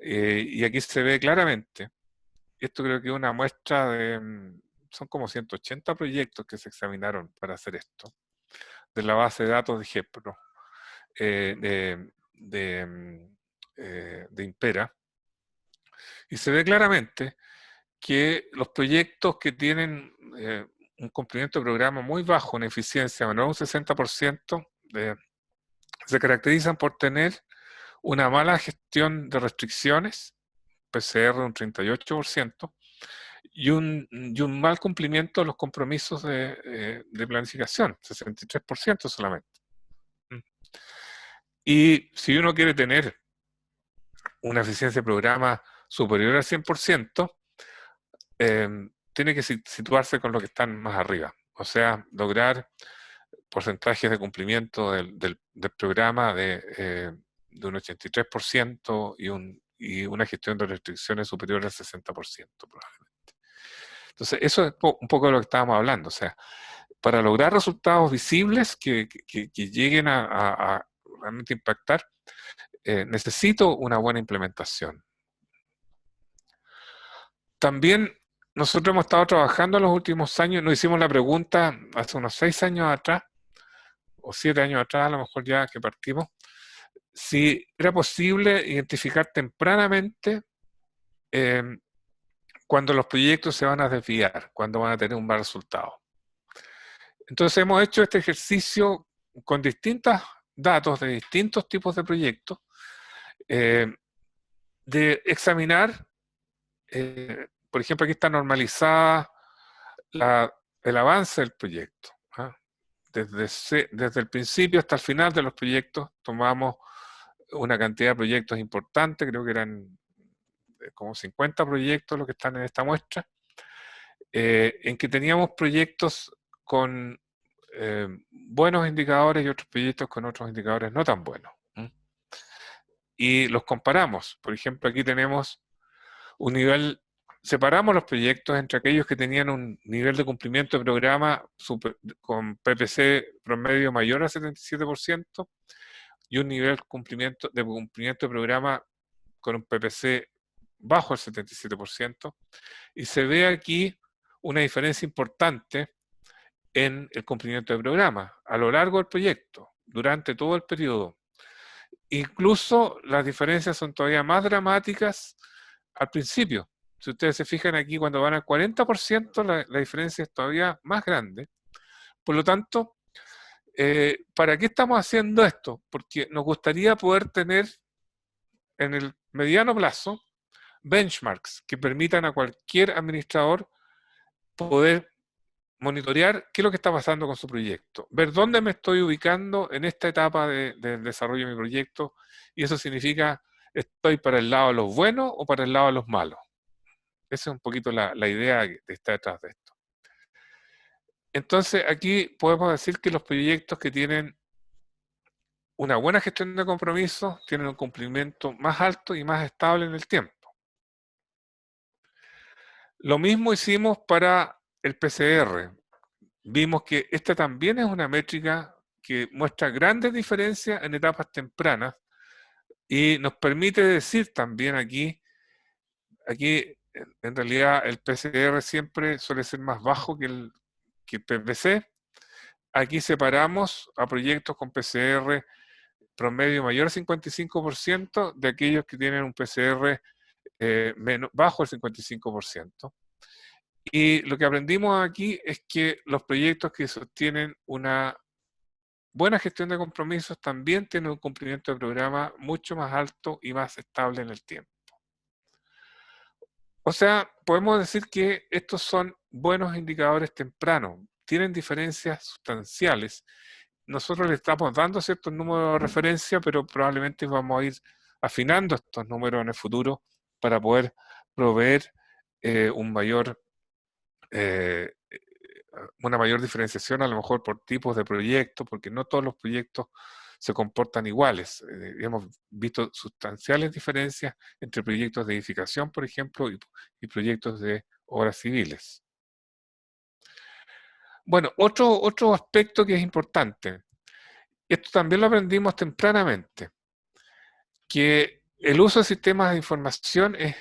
Y aquí se ve claramente, esto creo que es una muestra son como 180 proyectos que se examinaron para hacer esto, de la base de datos de GEPRO, de Impera, y se ve claramente que los proyectos que tienen un cumplimiento de programa muy bajo, una eficiencia menor a un 60%, se caracterizan por tener una mala gestión de restricciones, PCR de un 38%, y un mal cumplimiento de los compromisos de planificación, 63% solamente. Y si uno quiere tener una eficiencia de programa superior al 100%, tiene que situarse con lo que están más arriba. O sea, lograr porcentajes de cumplimiento del programa de un 83% y una gestión de restricciones superior al 60% probablemente. Entonces, eso es un poco de lo que estábamos hablando. O sea, para lograr resultados visibles que lleguen a realmente impactar, necesito una buena implementación. También nosotros hemos estado trabajando en los últimos años, nos hicimos la pregunta hace unos 6 años atrás, o 7 años atrás, a lo mejor ya que partimos, si era posible identificar tempranamente cuando los proyectos se van a desviar, cuando van a tener un mal resultado. Entonces hemos hecho este ejercicio con distintos datos de distintos tipos de proyectos, de examinar, por ejemplo, aquí está normalizada el avance del proyecto. Desde el principio hasta el final de los proyectos tomamos una cantidad de proyectos importantes, creo que eran como 50 proyectos los que están en esta muestra, en que teníamos proyectos con buenos indicadores y otros proyectos con otros indicadores no tan buenos. Y los comparamos. Por ejemplo, aquí tenemos un nivel, separamos los proyectos entre aquellos que tenían un nivel de cumplimiento de programa con PPC promedio mayor al 77% y un nivel de cumplimiento de programa con un PPC bajo el 77%, y se ve aquí una diferencia importante en el cumplimiento de programa a lo largo del proyecto, durante todo el periodo. Incluso las diferencias son todavía más dramáticas al principio. Si ustedes se fijan aquí, cuando van al 40%, la diferencia es todavía más grande. Por lo tanto, ¿para qué estamos haciendo esto? Porque nos gustaría poder tener en el mediano plazo benchmarks que permitan a cualquier administrador poder monitorear qué es lo que está pasando con su proyecto, ver dónde me estoy ubicando en esta etapa del desarrollo de mi proyecto, y eso significa, ¿estoy para el lado de los buenos o para el lado de los malos? Esa es un poquito la idea que está detrás de esto. Entonces, aquí podemos decir que los proyectos que tienen una buena gestión de compromisos tienen un cumplimiento más alto y más estable en el tiempo. Lo mismo hicimos para el PCR. Vimos que esta también es una métrica que muestra grandes diferencias en etapas tempranas y nos permite decir también aquí en realidad el PCR siempre suele ser más bajo que el PPC. Aquí separamos a proyectos con PCR promedio mayor al 55% de aquellos que tienen un PCR bajo el 55%. Y lo que aprendimos aquí es que los proyectos que sostienen una buena gestión de compromisos también tienen un cumplimiento de programa mucho más alto y más estable en el tiempo. O sea, podemos decir que estos son buenos indicadores tempranos, tienen diferencias sustanciales. Nosotros le estamos dando ciertos números de referencia, pero probablemente vamos a ir afinando estos números en el futuro para poder proveer una mayor diferenciación, a lo mejor por tipos de proyectos, porque no todos los proyectos se comportan iguales. Hemos visto sustanciales diferencias entre proyectos de edificación, por ejemplo, y proyectos de obras civiles. Bueno, otro aspecto que es importante, esto también lo aprendimos tempranamente, que el uso de sistemas de información es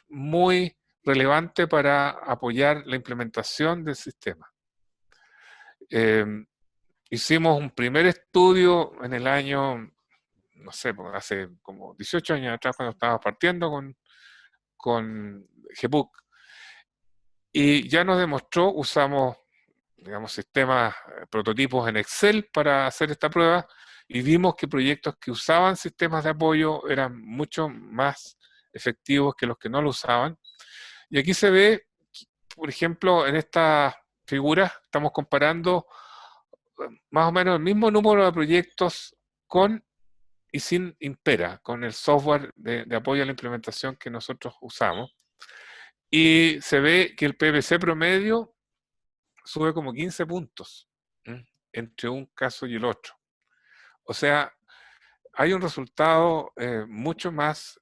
muy relevante para apoyar la implementación del sistema. Hicimos un primer estudio en el año, no sé, hace como 18 años atrás, cuando estaba partiendo con GPUC, y ya nos demostró, usamos, digamos, sistemas, prototipos en Excel para hacer esta prueba, y vimos que proyectos que usaban sistemas de apoyo eran mucho más efectivos que los que no lo usaban. Y aquí se ve, por ejemplo, en esta figura, estamos comparando más o menos el mismo número de proyectos con y sin Impera, con el software de apoyo a la implementación que nosotros usamos. Y se ve que el PPC promedio sube como 15 puntos entre un caso y el otro. O sea, hay un resultado mucho más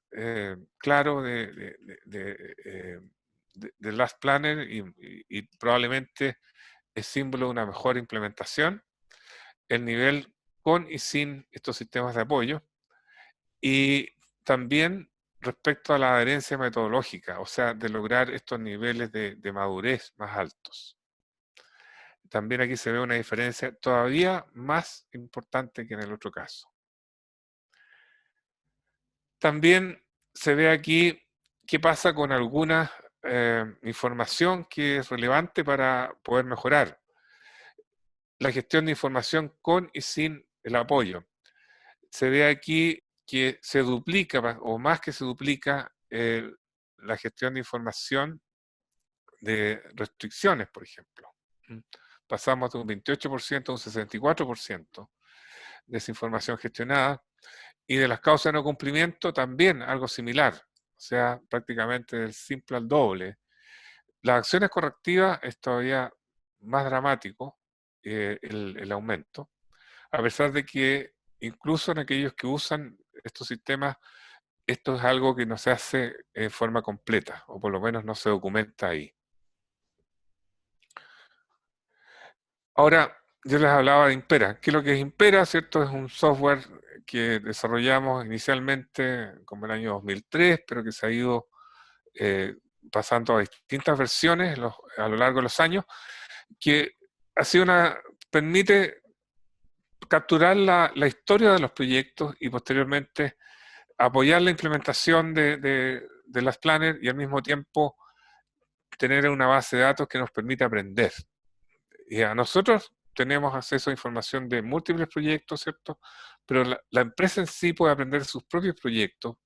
claro de Last Planner y probablemente es símbolo de una mejor implementación. El nivel con y sin estos sistemas de apoyo, y también respecto a la adherencia metodológica, o sea, de lograr estos niveles de madurez más altos. También aquí se ve una diferencia todavía más importante que en el otro caso. También se ve aquí qué pasa con alguna información que es relevante para poder mejorar la gestión de información con y sin el apoyo. Se ve aquí que se duplica, o más que se duplica, la gestión de información de restricciones, por ejemplo. Pasamos de un 28% a un 64% de esa información gestionada, y de las causas de no cumplimiento también algo similar, o sea, prácticamente del simple al doble. Las acciones correctivas es todavía más dramático el aumento, a pesar de que incluso en aquellos que usan estos sistemas, esto es algo que no se hace en forma completa, o por lo menos no se documenta ahí. Ahora, yo les hablaba de Impera. ¿Qué es lo que es Impera? ¿Cierto? Es un software que desarrollamos inicialmente como el año 2003, pero que se ha ido pasando a distintas versiones a lo largo de los años, que permite capturar la historia de los proyectos y posteriormente apoyar la implementación de de las planners y al mismo tiempo tener una base de datos que nos permite aprender. Y a nosotros tenemos acceso a información de múltiples proyectos, ¿cierto? Pero la empresa en sí puede aprender sus propios proyectos,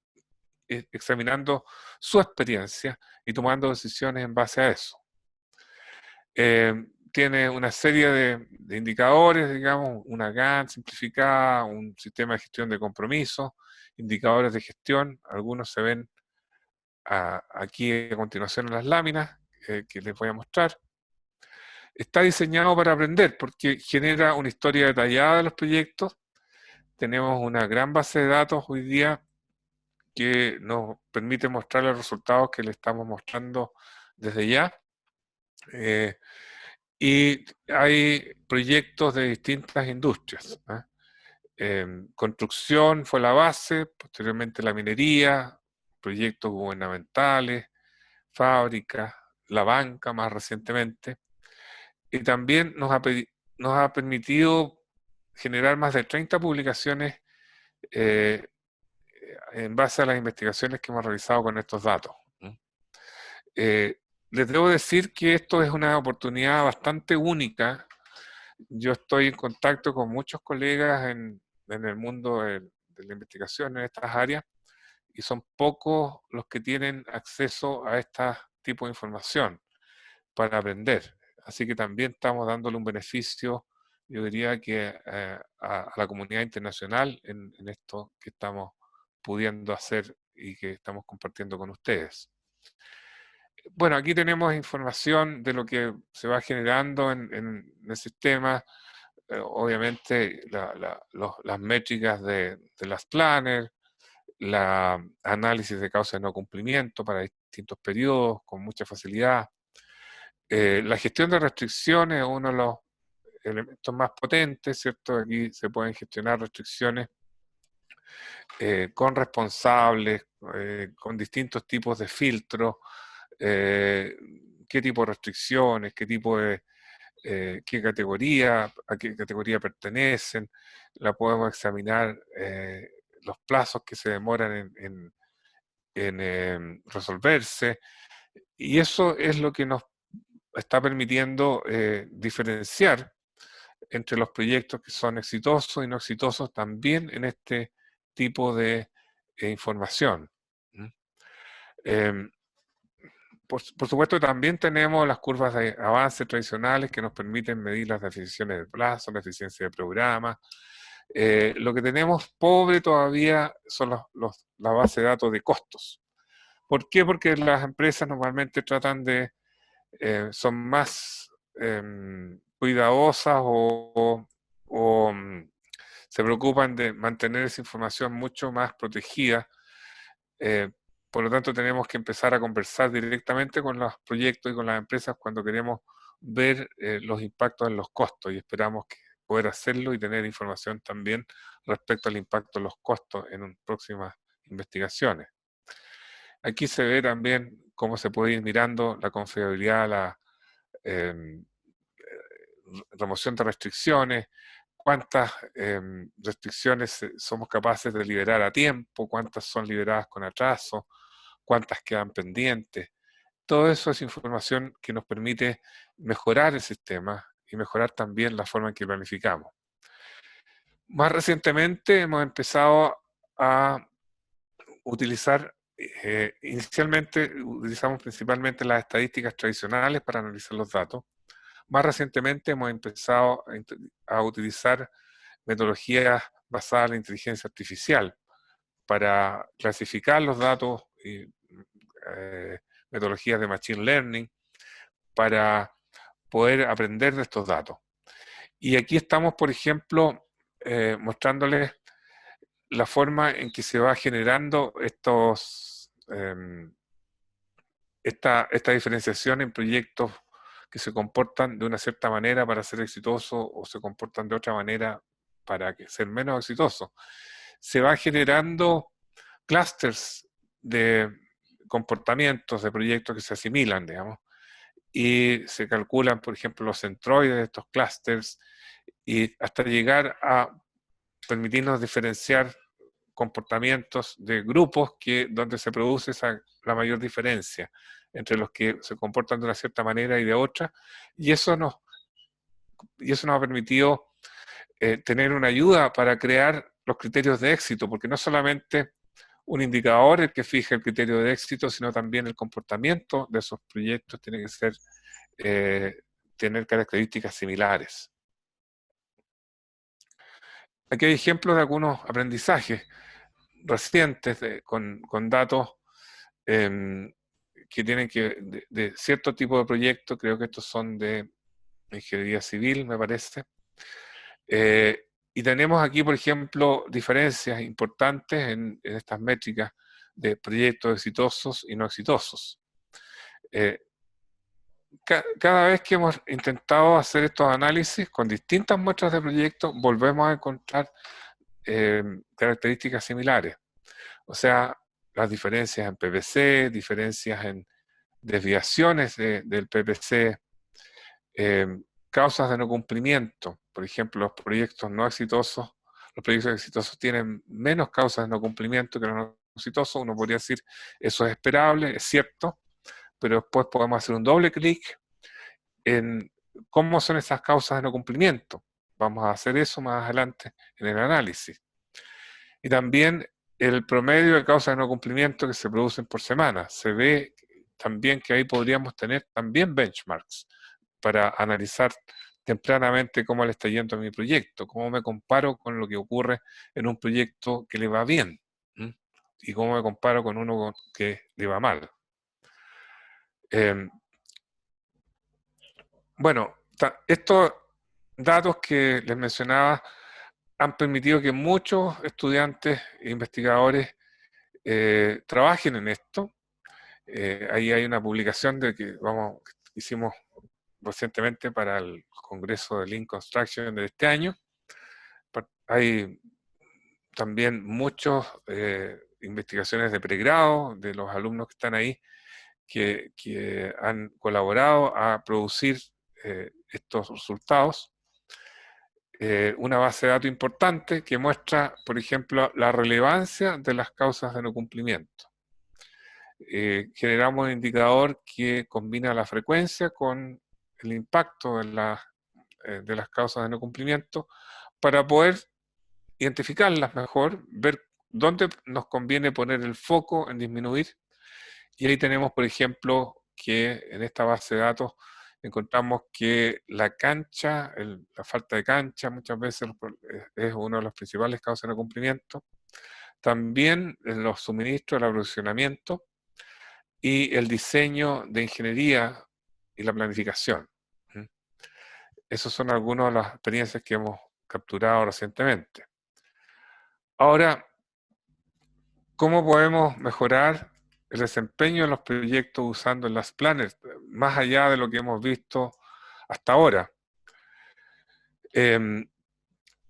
examinando su experiencia y tomando decisiones en base a eso. Tiene una serie de indicadores, digamos, una GAN simplificada, un sistema de gestión de compromiso, indicadores de gestión, algunos se ven aquí a continuación en las láminas que les voy a mostrar. Está diseñado para aprender porque genera una historia detallada de los proyectos. Tenemos una gran base de datos hoy día que nos permite mostrar los resultados que le estamos mostrando desde ya. Y hay proyectos de distintas industrias. Construcción fue la base, posteriormente la minería, proyectos gubernamentales, fábricas, la banca más recientemente. Y también nos ha permitido generar más de 30 publicaciones en base a las investigaciones que hemos realizado con estos datos. Les debo decir que esto es una oportunidad bastante única. Yo estoy en contacto con muchos colegas en el mundo de la investigación en estas áreas y son pocos los que tienen acceso a este tipo de información para aprender. Así que también estamos dándole un beneficio, yo diría que a la comunidad internacional en esto que estamos pudiendo hacer y que estamos compartiendo con ustedes. Bueno, aquí tenemos información de lo que se va generando en el sistema. Obviamente las métricas de las planners, la análisis de causas de no cumplimiento para distintos periodos con mucha facilidad. La gestión de restricciones es uno de los elementos más potentes, ¿cierto? Aquí se pueden gestionar restricciones con responsables, con distintos tipos de filtros, qué tipo de restricciones, qué tipo de, qué categoría, a qué categoría pertenecen, la podemos examinar, los plazos que se demoran en resolverse, y eso es lo que nos está permitiendo diferenciar entre los proyectos que son exitosos y no exitosos también en este tipo de información. Por supuesto, también tenemos las curvas de avance tradicionales que nos permiten medir las definiciones de plazo, la eficiencia de programa. Lo que tenemos pobre todavía son la base de datos de costos. ¿Por qué? Porque las empresas normalmente tratan de, son más cuidadosas o se preocupan de mantener esa información mucho más protegida. Por lo tanto, tenemos que empezar a conversar directamente con los proyectos y con las empresas cuando queremos ver los impactos en los costos y esperamos poder hacerlo y tener información también respecto al impacto en los costos en próximas investigaciones. Aquí se ve también cómo se puede ir mirando la confiabilidad, la remoción de restricciones, cuántas restricciones somos capaces de liberar a tiempo, cuántas son liberadas con atraso, cuántas quedan pendientes. Todo eso es información que nos permite mejorar el sistema y mejorar también la forma en que planificamos. Más recientemente hemos empezado a utilizar, inicialmente utilizamos principalmente las estadísticas tradicionales para analizar los datos. Más recientemente hemos empezado a utilizar metodologías basadas en la inteligencia artificial para clasificar los datos y metodologías de machine learning para poder aprender de estos datos. Y aquí estamos, por ejemplo, mostrándoles la forma en que se va generando esta diferenciación en proyectos que se comportan de una cierta manera para ser exitosos o se comportan de otra manera para ser menos exitosos. Se va generando clústeres de comportamientos de proyectos que se asimilan, digamos, y se calculan, por ejemplo, los centroides de estos clústeres y hasta llegar a permitirnos diferenciar comportamientos de grupos donde se produce la mayor diferencia entre los que se comportan de una cierta manera y de otra, y eso nos ha permitido tener una ayuda para crear los criterios de éxito, porque no solamente un indicador el que fija el criterio de éxito, sino también el comportamiento de esos proyectos tiene que ser, tener características similares. Aquí hay ejemplos de algunos aprendizajes recientes con datos que tienen de cierto tipo de proyectos. Creo que estos son de ingeniería civil, me parece. Y tenemos aquí, por ejemplo, diferencias importantes en estas métricas de proyectos exitosos y no exitosos. Cada vez que hemos intentado hacer estos análisis con distintas muestras de proyectos, volvemos a encontrar características similares. O sea, las diferencias en PPC, diferencias en desviaciones del PPC, causas de no cumplimiento. Por ejemplo, los proyectos exitosos tienen menos causas de no cumplimiento que los no exitosos. Uno podría decir, eso es esperable, es cierto, pero después podemos hacer un doble clic en cómo son esas causas de no cumplimiento. Vamos a hacer eso más adelante en el análisis. Y también el promedio de causas de no cumplimiento que se producen por semana. Se ve también que ahí podríamos tener también benchmarks para analizar tempranamente cómo le está yendo a mi proyecto, cómo me comparo con lo que ocurre en un proyecto que le va bien, y cómo me comparo con uno que le va mal. Bueno, estos datos que les mencionaba han permitido que muchos estudiantes e investigadores trabajen en esto. Ahí hay una publicación que hicimos recientemente para el Congreso de Lean Construction de este año. Hay también muchas investigaciones de pregrado de los alumnos que están ahí que han colaborado a producir estos resultados. Una base de datos importante que muestra, por ejemplo, la relevancia de las causas de no cumplimiento. Generamos un indicador que combina la frecuencia con el impacto de las causas de no cumplimiento para poder identificarlas mejor, ver dónde nos conviene poner el foco en disminuir. Y ahí tenemos, por ejemplo, que en esta base de datos encontramos que la cancha, la falta de cancha muchas veces es una de las principales causas de no cumplimiento. También los suministros, el aprovisionamiento y el diseño de ingeniería y la planificación. Esas son algunas de las experiencias que hemos capturado recientemente. Ahora, ¿cómo podemos mejorar el desempeño de los proyectos usando las planners, más allá de lo que hemos visto hasta ahora? Les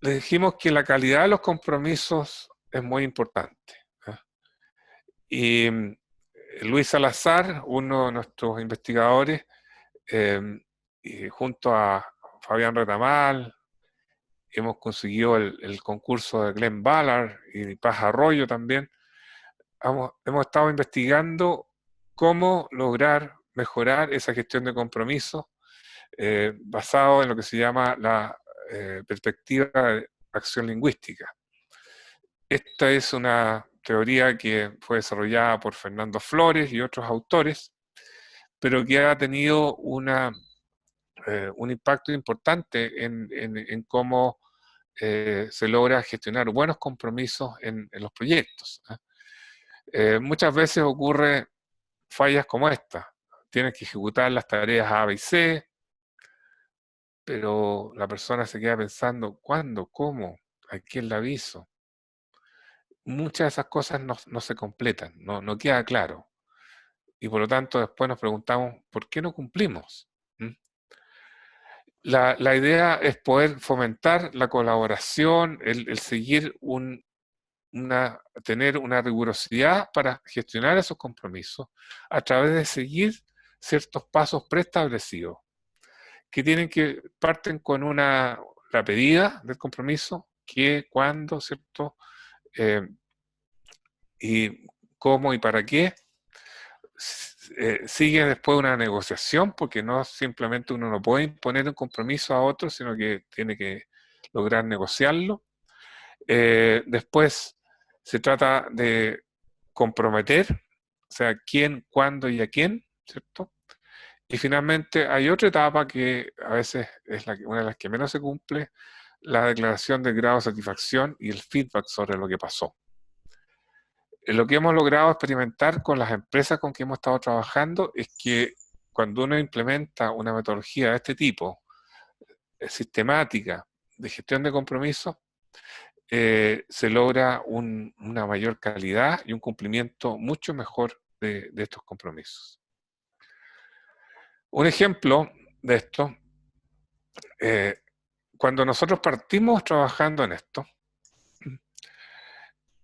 dijimos que la calidad de los compromisos es muy importante. Y Luis Salazar, uno de nuestros investigadores, y junto a Fabián Retamal, hemos conseguido el concurso de Glenn Ballard y Paz Arroyo también. Hemos estado investigando cómo lograr mejorar esa gestión de compromisos basado en lo que se llama la perspectiva de acción lingüística. Esta es una teoría que fue desarrollada por Fernando Flores y otros autores, pero que ha tenido un impacto importante en cómo se logra gestionar buenos compromisos en los proyectos. Muchas veces ocurre fallas como esta. Tienes que ejecutar las tareas A, B y C, pero la persona se queda pensando, ¿cuándo? ¿Cómo? ¿A quién le aviso? Muchas de esas cosas no se completan, no queda claro. Y por lo tanto después nos preguntamos, ¿por qué no cumplimos? La idea es poder fomentar la colaboración, el seguir tener una rigurosidad para gestionar esos compromisos a través de seguir ciertos pasos preestablecidos que parten con la pedida del compromiso, que cuando, ¿cierto? y cómo y para qué. Sigue después una negociación, porque no simplemente uno no puede imponer un compromiso a otro, sino que tiene que lograr negociarlo. Después se trata de comprometer, o sea, quién, cuándo y a quién, ¿cierto? Y finalmente hay otra etapa que a veces es una de las que menos se cumple, la declaración del grado de satisfacción y el feedback sobre lo que pasó. Lo que hemos logrado experimentar con las empresas con que hemos estado trabajando es que cuando uno implementa una metodología de este tipo, sistemática, de gestión de compromisos, se logra una mayor calidad y un cumplimiento mucho mejor de estos compromisos. Un ejemplo de esto, cuando nosotros partimos trabajando en esto,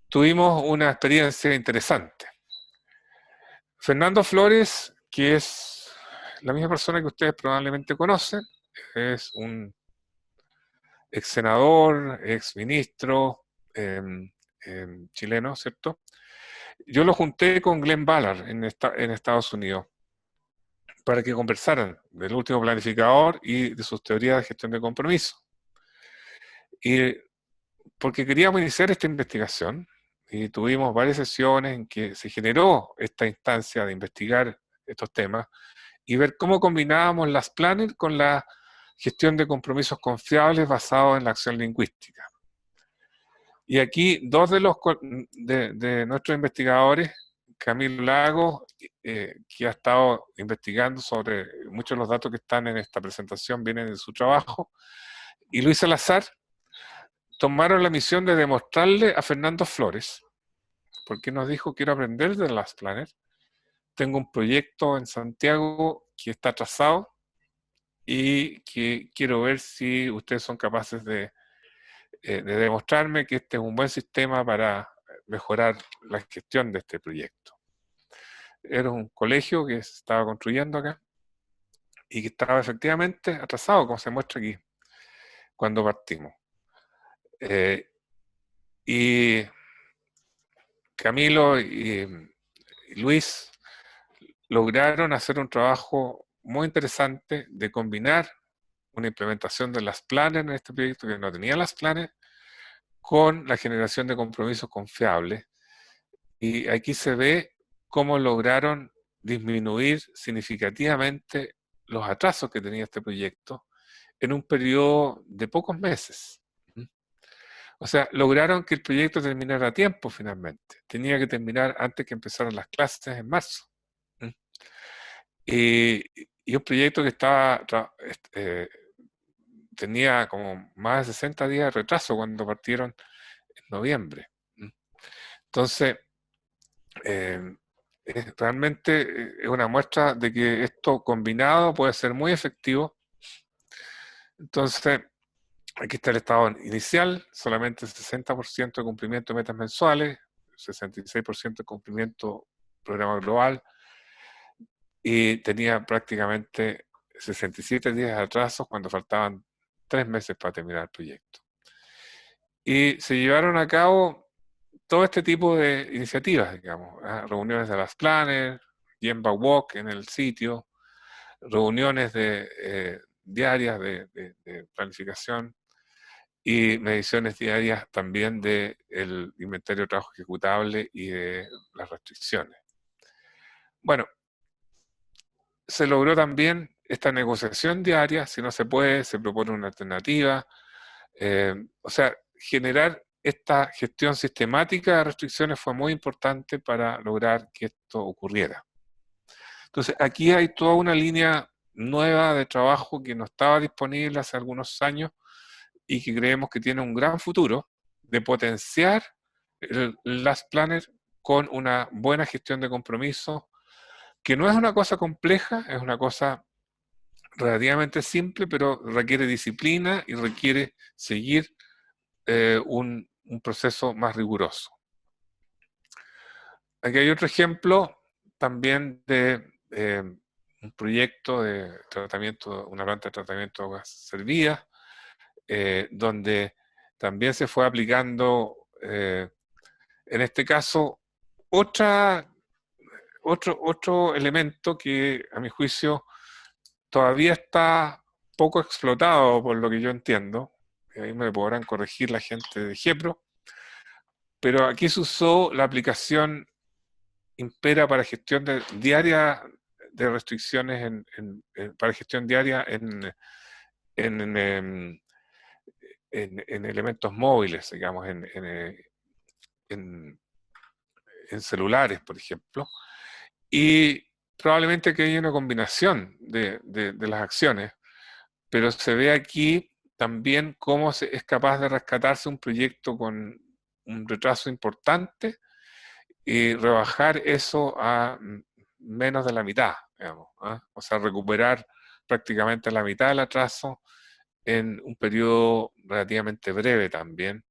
tuvimos una experiencia interesante. Fernando Flores, que es la misma persona que ustedes probablemente conocen, es un ex senador, ex ministro chileno, ¿cierto? Yo lo junté con Glenn Ballard en Estados Unidos para que conversaran del último planificador y de sus teorías de gestión de compromiso. Y porque queríamos iniciar esta investigación y tuvimos varias sesiones en que se generó esta instancia de investigar estos temas y ver cómo combinábamos las planners con la gestión de compromisos confiables basados en la acción lingüística. Y aquí dos de nuestros investigadores, Camilo Lagos, que ha estado investigando sobre muchos de los datos que están en esta presentación, vienen de su trabajo, y Luis Salazar, tomaron la misión de demostrarle a Fernando Flores, porque nos dijo: quiero aprender de las planners, tengo un proyecto en Santiago que está trazado y que quiero ver si ustedes son capaces de demostrarme que este es un buen sistema para mejorar la gestión de este proyecto. Era un colegio que se estaba construyendo acá y que estaba efectivamente atrasado, como se muestra aquí, cuando partimos. Y Camilo y Luis lograron hacer un trabajo muy interesante de combinar una implementación de las planners en este proyecto que no tenía las planners con la generación de compromisos confiables. Y aquí se ve cómo lograron disminuir significativamente los atrasos que tenía este proyecto en un periodo de pocos meses. O sea, lograron que el proyecto terminara a tiempo finalmente. Tenía que terminar antes que empezaran las clases en marzo. Y un proyecto que tenía como más de 60 días de retraso cuando partieron en noviembre. Entonces, realmente es una muestra de que esto combinado puede ser muy efectivo. Entonces, aquí está el estado inicial, solamente el 60% de cumplimiento de metas mensuales, 66% de cumplimiento programa global, y tenía prácticamente 67 días de atraso cuando faltaban 3 meses para terminar el proyecto. Y se llevaron a cabo todo este tipo de iniciativas, digamos, reuniones de las planners, Gemba Walk en el sitio, reuniones diarias de planificación y mediciones diarias también del inventario de trabajo ejecutable y de las restricciones. Bueno, se logró también esta negociación diaria, si no se puede, se propone una alternativa, o sea, generar esta gestión sistemática de restricciones fue muy importante para lograr que esto ocurriera. Entonces, aquí hay toda una línea nueva de trabajo que no estaba disponible hace algunos años y que creemos que tiene un gran futuro de potenciar las planners con una buena gestión de compromisos, que no es una cosa compleja, es una cosa relativamente simple, pero requiere disciplina y requiere seguir un proceso más riguroso. Aquí hay otro ejemplo también de un proyecto de tratamiento, una planta de tratamiento de aguas servidas, donde también se fue aplicando, en este caso, otro elemento que, a mi juicio, todavía está poco explotado, por lo que yo entiendo, y ahí me podrán corregir la gente de GEPRO, pero aquí se usó la aplicación Impera para gestión diaria de restricciones, para gestión diaria en, em, en elementos móviles, digamos, en celulares, por ejemplo, y probablemente que haya una combinación de las acciones, pero se ve aquí también cómo es capaz de rescatarse un proyecto con un retraso importante y rebajar eso a menos de la mitad, digamos, ¿ah? O sea, recuperar prácticamente la mitad del atraso en un periodo relativamente breve también.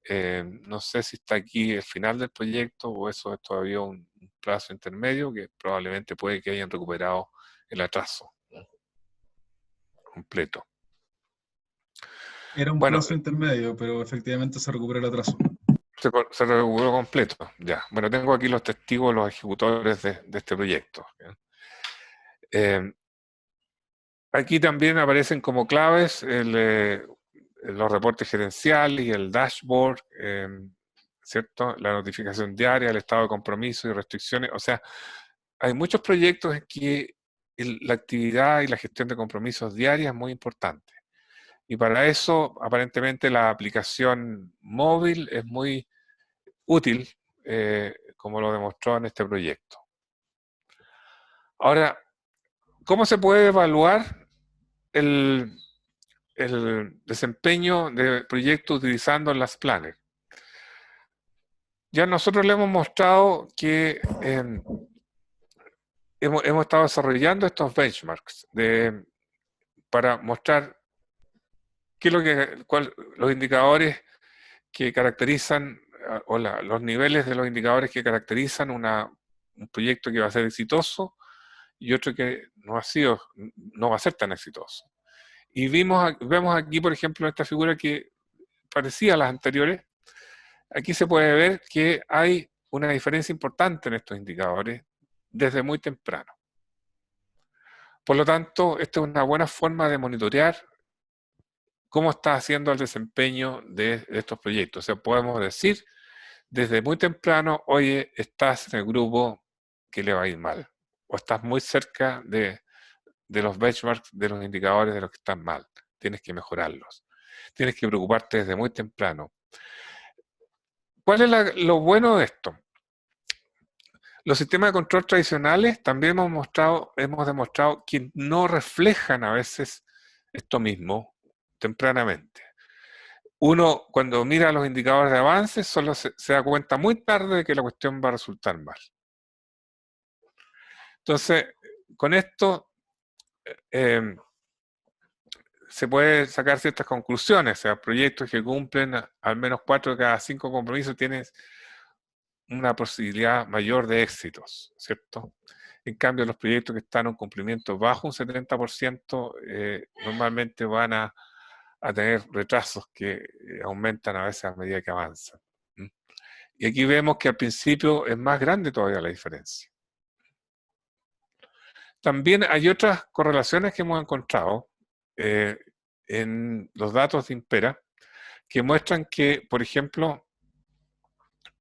No sé si está aquí el final del proyecto o eso es todavía un plazo intermedio que probablemente puede que hayan recuperado el atraso completo. Era un Bueno, plazo intermedio, pero efectivamente se recupera el atraso. se recuperó completo, ya. Bueno, tengo aquí los testigos, los ejecutores de este proyecto. Aquí también aparecen como claves los reportes gerenciales y el dashboard, ¿cierto? La notificación diaria, el estado de compromiso y restricciones. O sea, hay muchos proyectos en que la actividad y la gestión de compromisos diarias es muy importante. Y para eso, aparentemente, la aplicación móvil es muy útil, como lo demostró en este proyecto. Ahora, ¿cómo se puede evaluar el desempeño de proyectos utilizando las planners? Ya nosotros le hemos mostrado que hemos estado desarrollando estos benchmarks para mostrar qué es los indicadores que caracterizan, o los niveles de los indicadores que caracterizan un proyecto que va a ser exitoso y otro que no va a ser tan exitoso. Y vemos aquí, por ejemplo, esta figura que parecía a las anteriores. Aquí se puede ver que hay una diferencia importante en estos indicadores desde muy temprano. Por lo tanto, esta es una buena forma de monitorear cómo está haciendo el desempeño de estos proyectos. O sea, podemos decir desde muy temprano, oye, estás en el grupo que le va a ir mal, o estás muy cerca de los benchmarks, de los indicadores de los que están mal. Tienes que mejorarlos. Tienes que preocuparte desde muy temprano. ¿Cuál es lo bueno de esto? Los sistemas de control tradicionales también hemos demostrado que no reflejan a veces esto mismo tempranamente. Uno, cuando mira los indicadores de avance, solo se da cuenta muy tarde de que la cuestión va a resultar mal. Entonces, con esto se puede sacar ciertas conclusiones. O sea, proyectos que cumplen al menos 4 de cada 5 compromisos tienen una posibilidad mayor de éxitos, ¿cierto? En cambio, los proyectos que están en cumplimiento bajo un 70%, normalmente van a tener retrasos que aumentan a veces a medida que avanzan. Y aquí vemos que al principio es más grande todavía la diferencia. También hay otras correlaciones que hemos encontrado en los datos de Impera que muestran que, por ejemplo,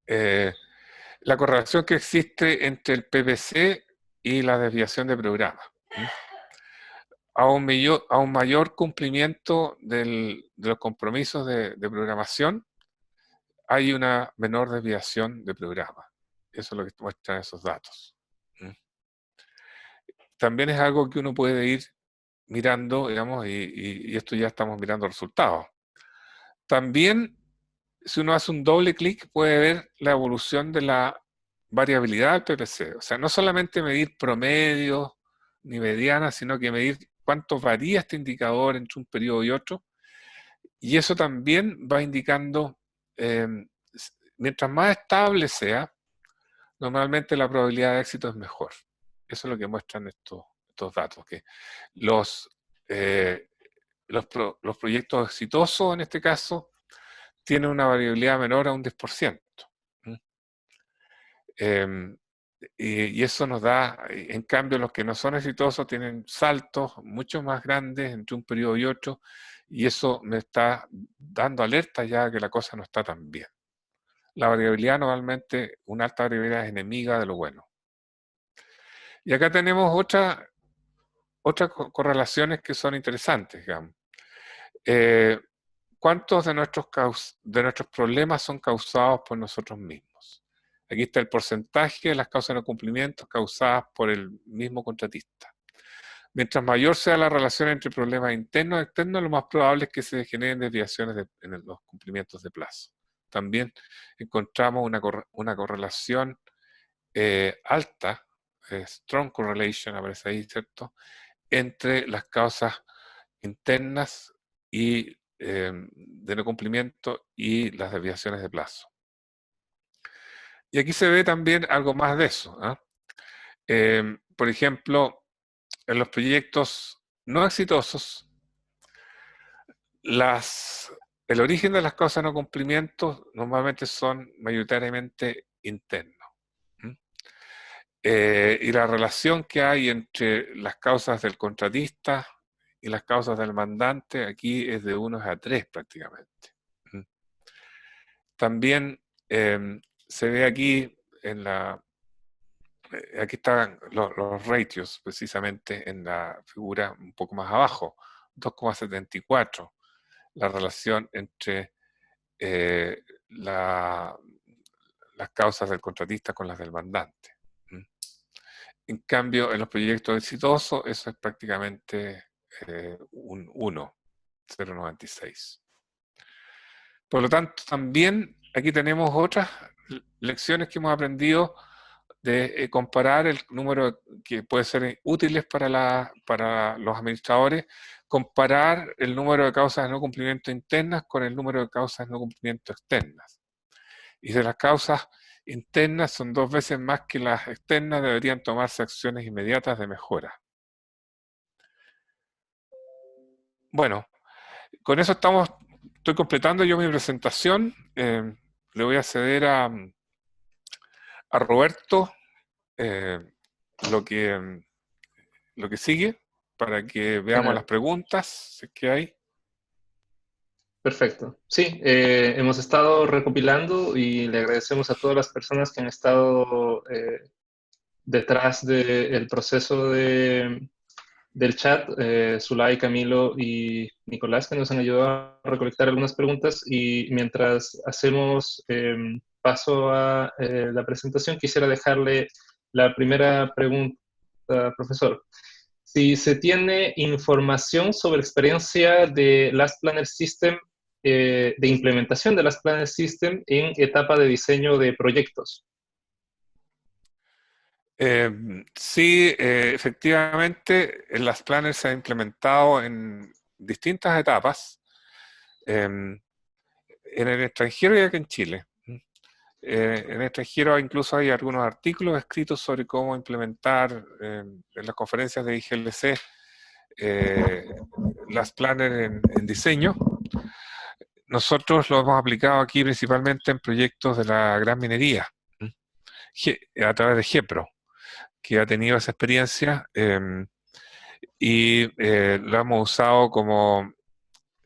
la correlación que existe entre el PPC y la desviación de programa. A un mayor cumplimiento de los compromisos de programación, hay una menor desviación de programa. Eso es lo que muestran esos datos. También es algo que uno puede ir mirando, digamos, y esto ya estamos mirando resultados. También, si uno hace un doble clic, puede ver la evolución de la variabilidad del PPC. O sea, no solamente medir promedio ni mediana, sino que medir cuánto varía este indicador entre un periodo y otro. Y eso también va indicando, mientras más estable sea, normalmente la probabilidad de éxito es mejor. Eso es lo que muestran estos datos, que los proyectos exitosos, en este caso, tienen una variabilidad menor a un 10%. Y eso nos da, en cambio, los que no son exitosos tienen saltos mucho más grandes entre un periodo y otro, y eso me está dando alerta ya que la cosa no está tan bien. La variabilidad normalmente, una alta variabilidad es enemiga de lo bueno. Y acá tenemos otras correlaciones que son interesantes, digamos. ¿Cuántos de nuestros problemas son causados por nosotros mismos? Aquí está el porcentaje de las causas de no cumplimiento causadas por el mismo contratista. Mientras mayor sea la relación entre problemas internos y externos, lo más probable es que se generen desviaciones en los cumplimientos de plazo. También encontramos una correlación alta, strong correlation, aparece ahí, ¿cierto?, entre las causas internas y de no cumplimiento y las desviaciones de plazo. Y aquí se ve también algo más de eso, ¿eh? Por ejemplo, en los proyectos no exitosos, el origen de las causas de no cumplimiento normalmente son mayoritariamente internos. Y la relación que hay entre las causas del contratista y las causas del mandante aquí es de 1:3 prácticamente. También se ve aquí aquí están los ratios precisamente en la figura un poco más abajo, 2,74, la relación entre las causas del contratista con las del mandante. En cambio, en los proyectos exitosos, eso es prácticamente un 1, 0,96. Por lo tanto, también aquí tenemos otras lecciones que hemos aprendido de comparar el número que puede ser útiles para los administradores, comparar el número de causas de no cumplimiento internas con el número de causas de no cumplimiento externas. Y de las causas internas son 2 veces más que las externas, deberían tomarse acciones inmediatas de mejora. Bueno, con eso estoy completando yo mi presentación. Le voy a ceder a Roberto lo que sigue para que veamos las preguntas, si es que hay. Perfecto. Sí, hemos estado recopilando y le agradecemos a todas las personas que han estado detrás del proceso del chat, Zulay, Camilo y Nicolás, que nos han ayudado a recolectar algunas preguntas. Y mientras hacemos paso a la presentación, quisiera dejarle la primera pregunta, profesor. Si se tiene información sobre experiencia de Last Planner System, de implementación de Last Planner System en etapa de diseño de proyectos. Sí, efectivamente, Last Planner se ha implementado en distintas etapas, en el extranjero y aquí en Chile. En el extranjero incluso hay algunos artículos escritos sobre cómo implementar en las conferencias de IGLC Last Planner en diseño. Nosotros lo hemos aplicado aquí principalmente en proyectos de la gran minería, a través de GEPRO, que ha tenido esa experiencia y lo hemos usado como un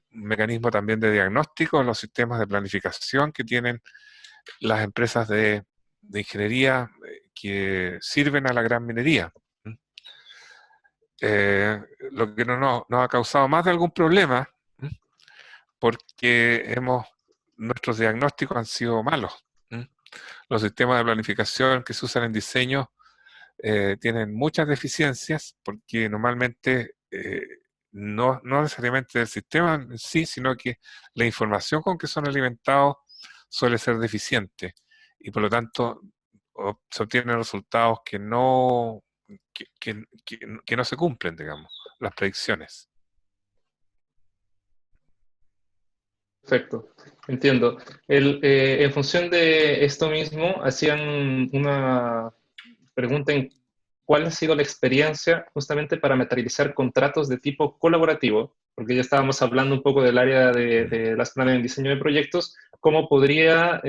mecanismo también de diagnóstico en los sistemas de planificación que tienen las empresas de ingeniería que sirven a la gran minería. Lo que nos ha causado más de algún problema, porque nuestros diagnósticos han sido malos. Los sistemas de planificación que se usan en diseño tienen muchas deficiencias, porque normalmente no necesariamente del sistema en sí, sino que la información con que son alimentados suele ser deficiente, y por lo tanto se obtienen resultados que no se cumplen, digamos, las predicciones. Perfecto, entiendo. En función de esto mismo, hacían una pregunta en cuál ha sido la experiencia justamente para materializar contratos de tipo colaborativo, porque ya estábamos hablando un poco del área de las planes de diseño de proyectos, cómo podría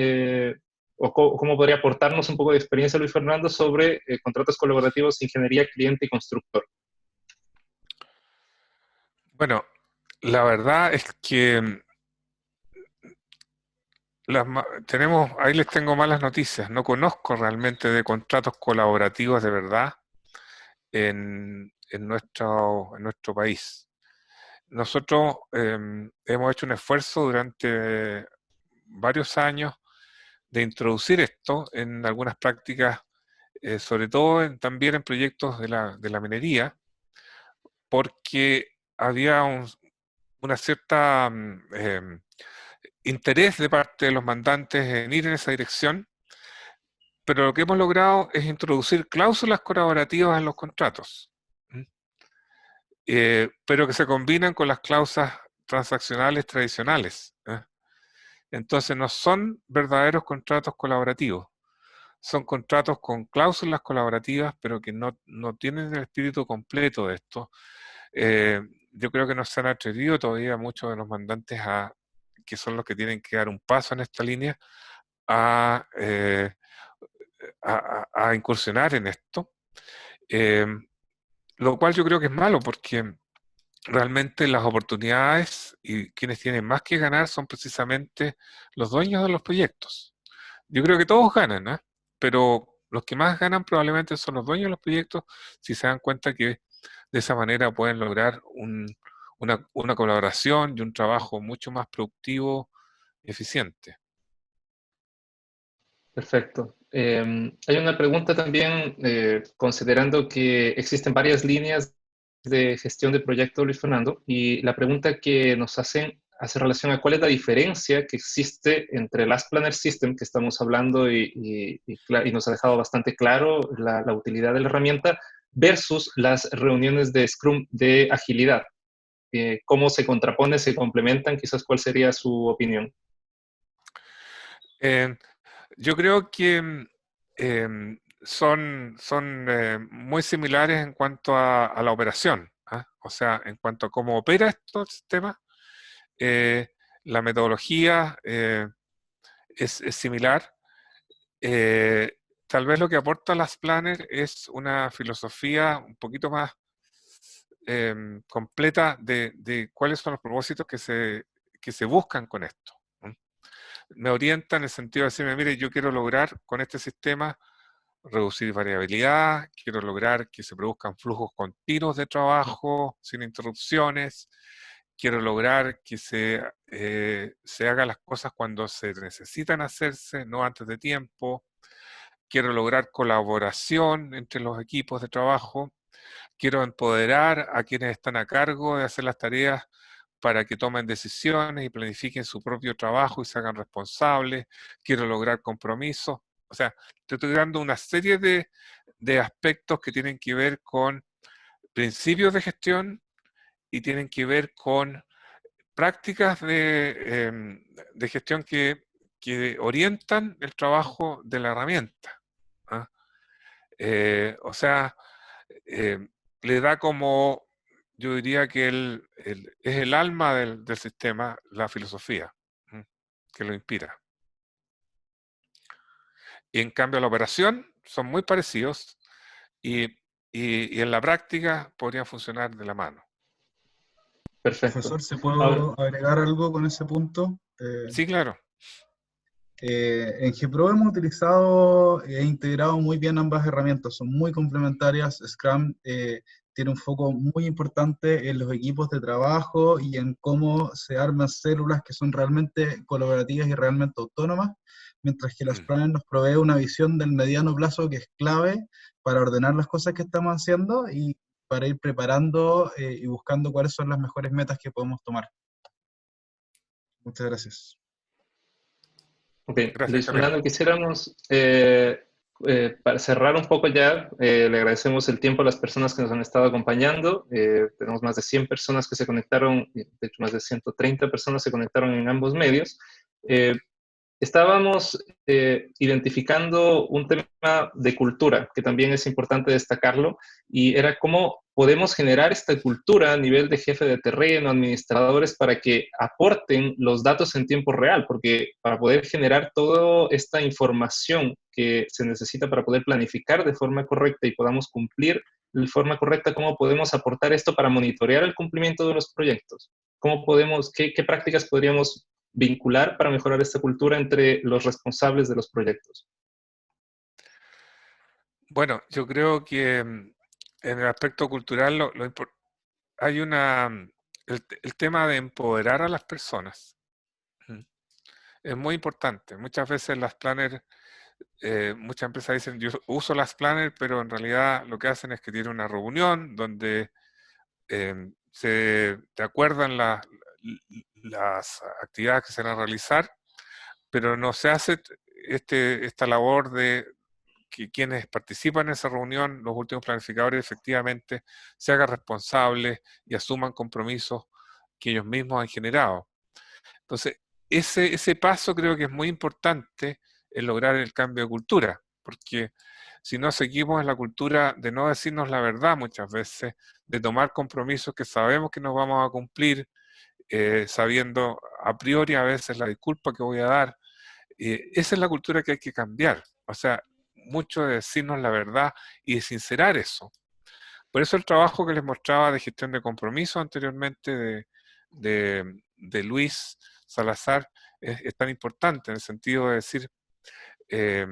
cómo podría aportarnos un poco de experiencia Luis Fernando sobre contratos colaborativos, ingeniería, cliente y constructor. Bueno, la verdad es que ahí les tengo malas noticias. No conozco realmente de contratos colaborativos de verdad en nuestro país. Nosotros hemos hecho un esfuerzo durante varios años de introducir esto en algunas prácticas, sobre todo también en proyectos de la minería, porque había una cierta interés de parte de los mandantes en ir en esa dirección, pero lo que hemos logrado es introducir cláusulas colaborativas en los contratos, pero que se combinan con las cláusulas transaccionales tradicionales. Entonces no son verdaderos contratos colaborativos, son contratos con cláusulas colaborativas, pero que no tienen el espíritu completo de esto. Yo creo que no se han atrevido todavía muchos de los mandantes que son los que tienen que dar un paso en esta línea, a, a incursionar en esto, lo cual yo creo que es malo porque realmente las oportunidades y quienes tienen más que ganar son precisamente los dueños de los proyectos. Yo creo que todos ganan, ¿eh? Pero los que más ganan probablemente son los dueños de los proyectos si se dan cuenta que de esa manera pueden lograr una colaboración y un trabajo mucho más productivo y eficiente. Perfecto. Hay una pregunta también, considerando que existen varias líneas de gestión de proyectos, Luis Fernando, y la pregunta que nos hacen hace relación a cuál es la diferencia que existe entre Last Planner System, que estamos hablando y nos ha dejado bastante claro la utilidad de la herramienta, versus las reuniones de Scrum de agilidad. ¿Cómo se contrapone, se complementan? Quizás, ¿cuál sería su opinión? Eh, Yo creo que son muy similares en cuanto a la operación, ¿ah? O sea, en cuanto a cómo opera estos sistemas, eh, la metodología es similar. Eh, Tal vez lo que aporta las Planner es una filosofía un poquito más completa de cuáles son los propósitos que se buscan con esto. Me orienta en el sentido de decirme, mire, yo quiero lograr con este sistema reducir variabilidad, quiero lograr que se produzcan flujos continuos de trabajo sin interrupciones, quiero lograr que se hagan las cosas cuando se necesitan hacerse, no antes de tiempo, quiero lograr colaboración entre los equipos de trabajo, quiero empoderar a quienes están a cargo de hacer las tareas para que tomen decisiones y planifiquen su propio trabajo y se hagan responsables, quiero lograr compromisos. O sea, te estoy dando una serie de aspectos que tienen que ver con principios de gestión y tienen que ver con prácticas de gestión que orientan el trabajo de la herramienta. ¿Ah? O sea, eh, le da como, yo diría que es el alma del sistema, la filosofía, que lo inspira. Y en cambio la operación son muy parecidos y en la práctica podrían funcionar de la mano. Perfecto. Profesor, ¿se Ahora, puedo agregar algo con ese punto? Sí, claro. En GPRO hemos utilizado e integrado muy bien ambas herramientas, son muy complementarias. Scrum tiene un foco muy importante en los equipos de trabajo y en cómo se arman células que son realmente colaborativas y realmente autónomas, mientras que las Planner nos provee una visión del mediano plazo que es clave para ordenar las cosas que estamos haciendo y para ir preparando y buscando cuáles son las mejores metas que podemos tomar. Muchas gracias. ok, Gracias, Luis Javier. Fernando, quisiéramos, para cerrar un poco ya, le agradecemos el tiempo a las personas que nos han estado acompañando. Tenemos más de 100 personas que se conectaron, de hecho más de 130 personas se conectaron en ambos medios. estábamos identificando un tema de cultura, que también es importante destacarlo, y era cómo podemos generar esta cultura a nivel de jefe de terreno, administradores, para que aporten los datos en tiempo real, porque para poder generar toda esta información que se necesita para poder planificar de forma correcta y podamos cumplir de forma correcta, ¿cómo podemos aportar esto para monitorear el cumplimiento de los proyectos? ¿Cómo podemos, qué prácticas podríamos vincular para mejorar esta cultura entre los responsables de los proyectos? Bueno, yo creo que en el aspecto cultural hay el tema de empoderar a las personas. ¿Mm? Es muy importante. Muchas veces las planners, muchas empresas dicen, yo uso las planners, pero en realidad lo que hacen es que tienen una reunión donde se te acuerdan las actividades que se van a realizar, pero no se hace esta labor de que quienes participan en esa reunión, los últimos planificadores, efectivamente se hagan responsables y asuman compromisos que ellos mismos han generado. Entonces, ese paso creo que es muy importante en lograr el cambio de cultura, porque si no seguimos en la cultura de no decirnos la verdad muchas veces, de tomar compromisos que sabemos que nos vamos a cumplir, sabiendo a priori a veces la disculpa que voy a dar, esa es la cultura que hay que cambiar. O sea, mucho de decirnos la verdad y de sincerar eso. Por eso el trabajo que les mostraba de gestión de compromiso anteriormente de Luis Salazar es tan importante en el sentido de decir, eh,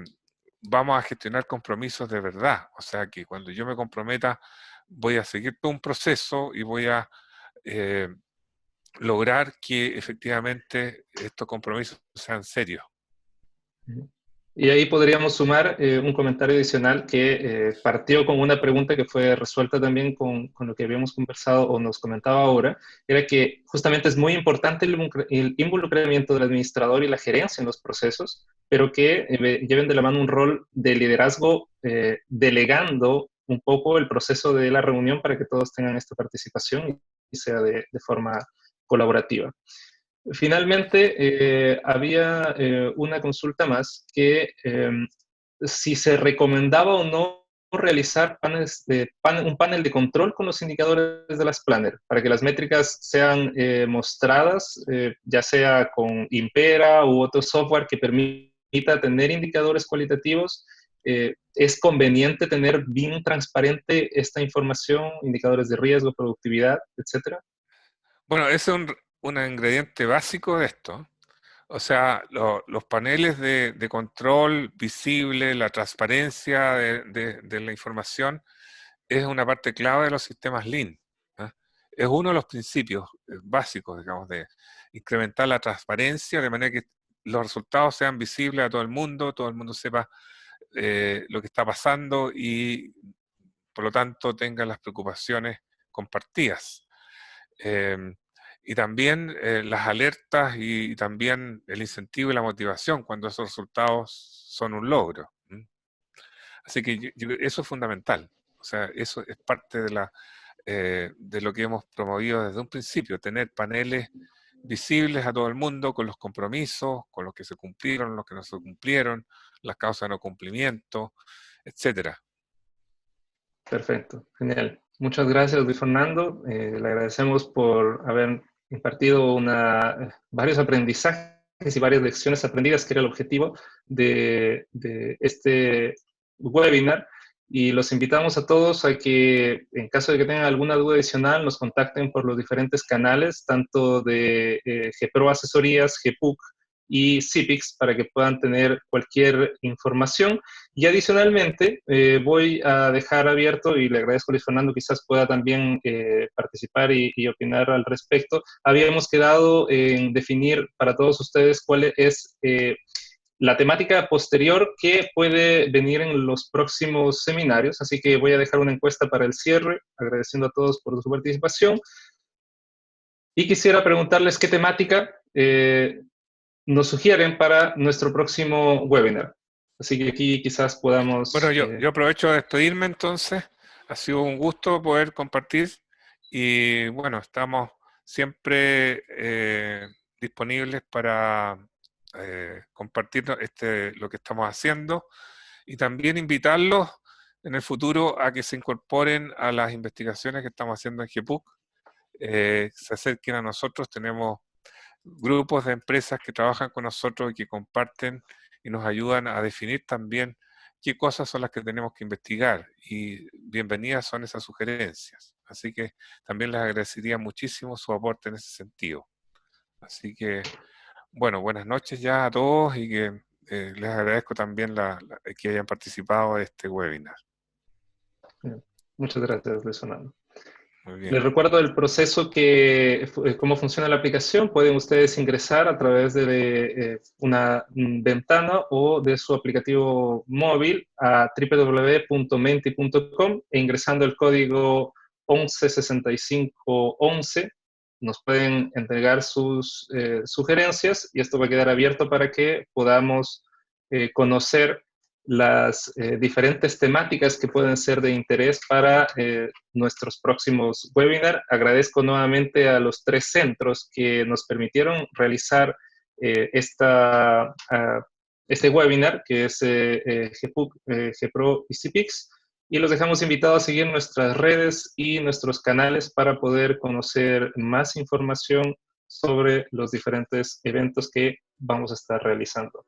vamos a gestionar compromisos de verdad. O sea, que cuando yo me comprometa voy a seguir todo un proceso y voy a eh, lograr que efectivamente estos compromisos sean serios. Y ahí podríamos sumar un comentario adicional que partió con una pregunta que fue resuelta también con lo que habíamos conversado o nos comentaba ahora, era que justamente es muy importante el involucramiento del administrador y la gerencia en los procesos, pero que lleven de la mano un rol de liderazgo delegando un poco el proceso de la reunión para que todos tengan esta participación y sea de forma colaborativa. Finalmente, había una consulta más que si se recomendaba o no realizar un panel de control con los indicadores de las planner para que las métricas sean mostradas, ya sea con Impera u otro software que permita tener indicadores cualitativos. Es conveniente tener bien transparente esta información, indicadores de riesgo, productividad, etcétera. Bueno, ese es un ingrediente básico de esto. O sea, los paneles de control visible, la transparencia de la información, es una parte clave de los sistemas Lean. ¿Ah? Es uno de los principios básicos, digamos, de incrementar la transparencia de manera que los resultados sean visibles a todo el mundo sepa lo que está pasando y por lo tanto tenga las preocupaciones compartidas. Y también las alertas y también el incentivo y la motivación cuando esos resultados son un logro. Así que eso es fundamental. O sea, eso es parte de lo que hemos promovido desde un principio, tener paneles visibles a todo el mundo con los compromisos, con los que se cumplieron, los que no se cumplieron, las causas de no cumplimiento, etcétera. Perfecto, genial. Muchas gracias, Luis Fernando. Le agradecemos por haber impartido varios aprendizajes y varias lecciones aprendidas, que era el objetivo de este webinar. Y los invitamos a todos a que, en caso de que tengan alguna duda adicional, nos contacten por los diferentes canales, tanto de GPRO Asesorías, GPUC y CIPIX, para que puedan tener cualquier información. Y adicionalmente, voy a dejar abierto, y le agradezco a Luis Fernando, quizás pueda también participar y opinar al respecto. Habíamos quedado en definir para todos ustedes cuál es la temática posterior que puede venir en los próximos seminarios, así que voy a dejar una encuesta para el cierre, agradeciendo a todos por su participación. Y quisiera preguntarles qué temática nos sugieren para nuestro próximo webinar. Así que aquí quizás podamos... Bueno, yo aprovecho de despedirme entonces. Ha sido un gusto poder compartir y bueno, estamos siempre disponibles para compartir lo que estamos haciendo y también invitarlos en el futuro a que se incorporen a las investigaciones que estamos haciendo en GEPUC, se acerquen a nosotros. Tenemos grupos de empresas que trabajan con nosotros y que comparten y nos ayudan a definir también qué cosas son las que tenemos que investigar, y bienvenidas son esas sugerencias. Así que también les agradecería muchísimo su aporte en ese sentido. Así que, bueno, buenas noches ya a todos, y que les agradezco también que hayan participado de este webinar. Muchas gracias, Luis Fernando. Muy bien. Les recuerdo el proceso cómo funciona la aplicación. Pueden ustedes ingresar a través de una ventana o de su aplicativo móvil a www.menti.com e ingresando el código 116511 nos pueden entregar sus sugerencias, y esto va a quedar abierto para que podamos conocer las diferentes temáticas que pueden ser de interés para nuestros próximos webinars. Agradezco nuevamente a los 3 centros que nos permitieron realizar este webinar, que es GEPUC, GEPRO y CIPIX, y los dejamos invitados a seguir nuestras redes y nuestros canales para poder conocer más información sobre los diferentes eventos que vamos a estar realizando.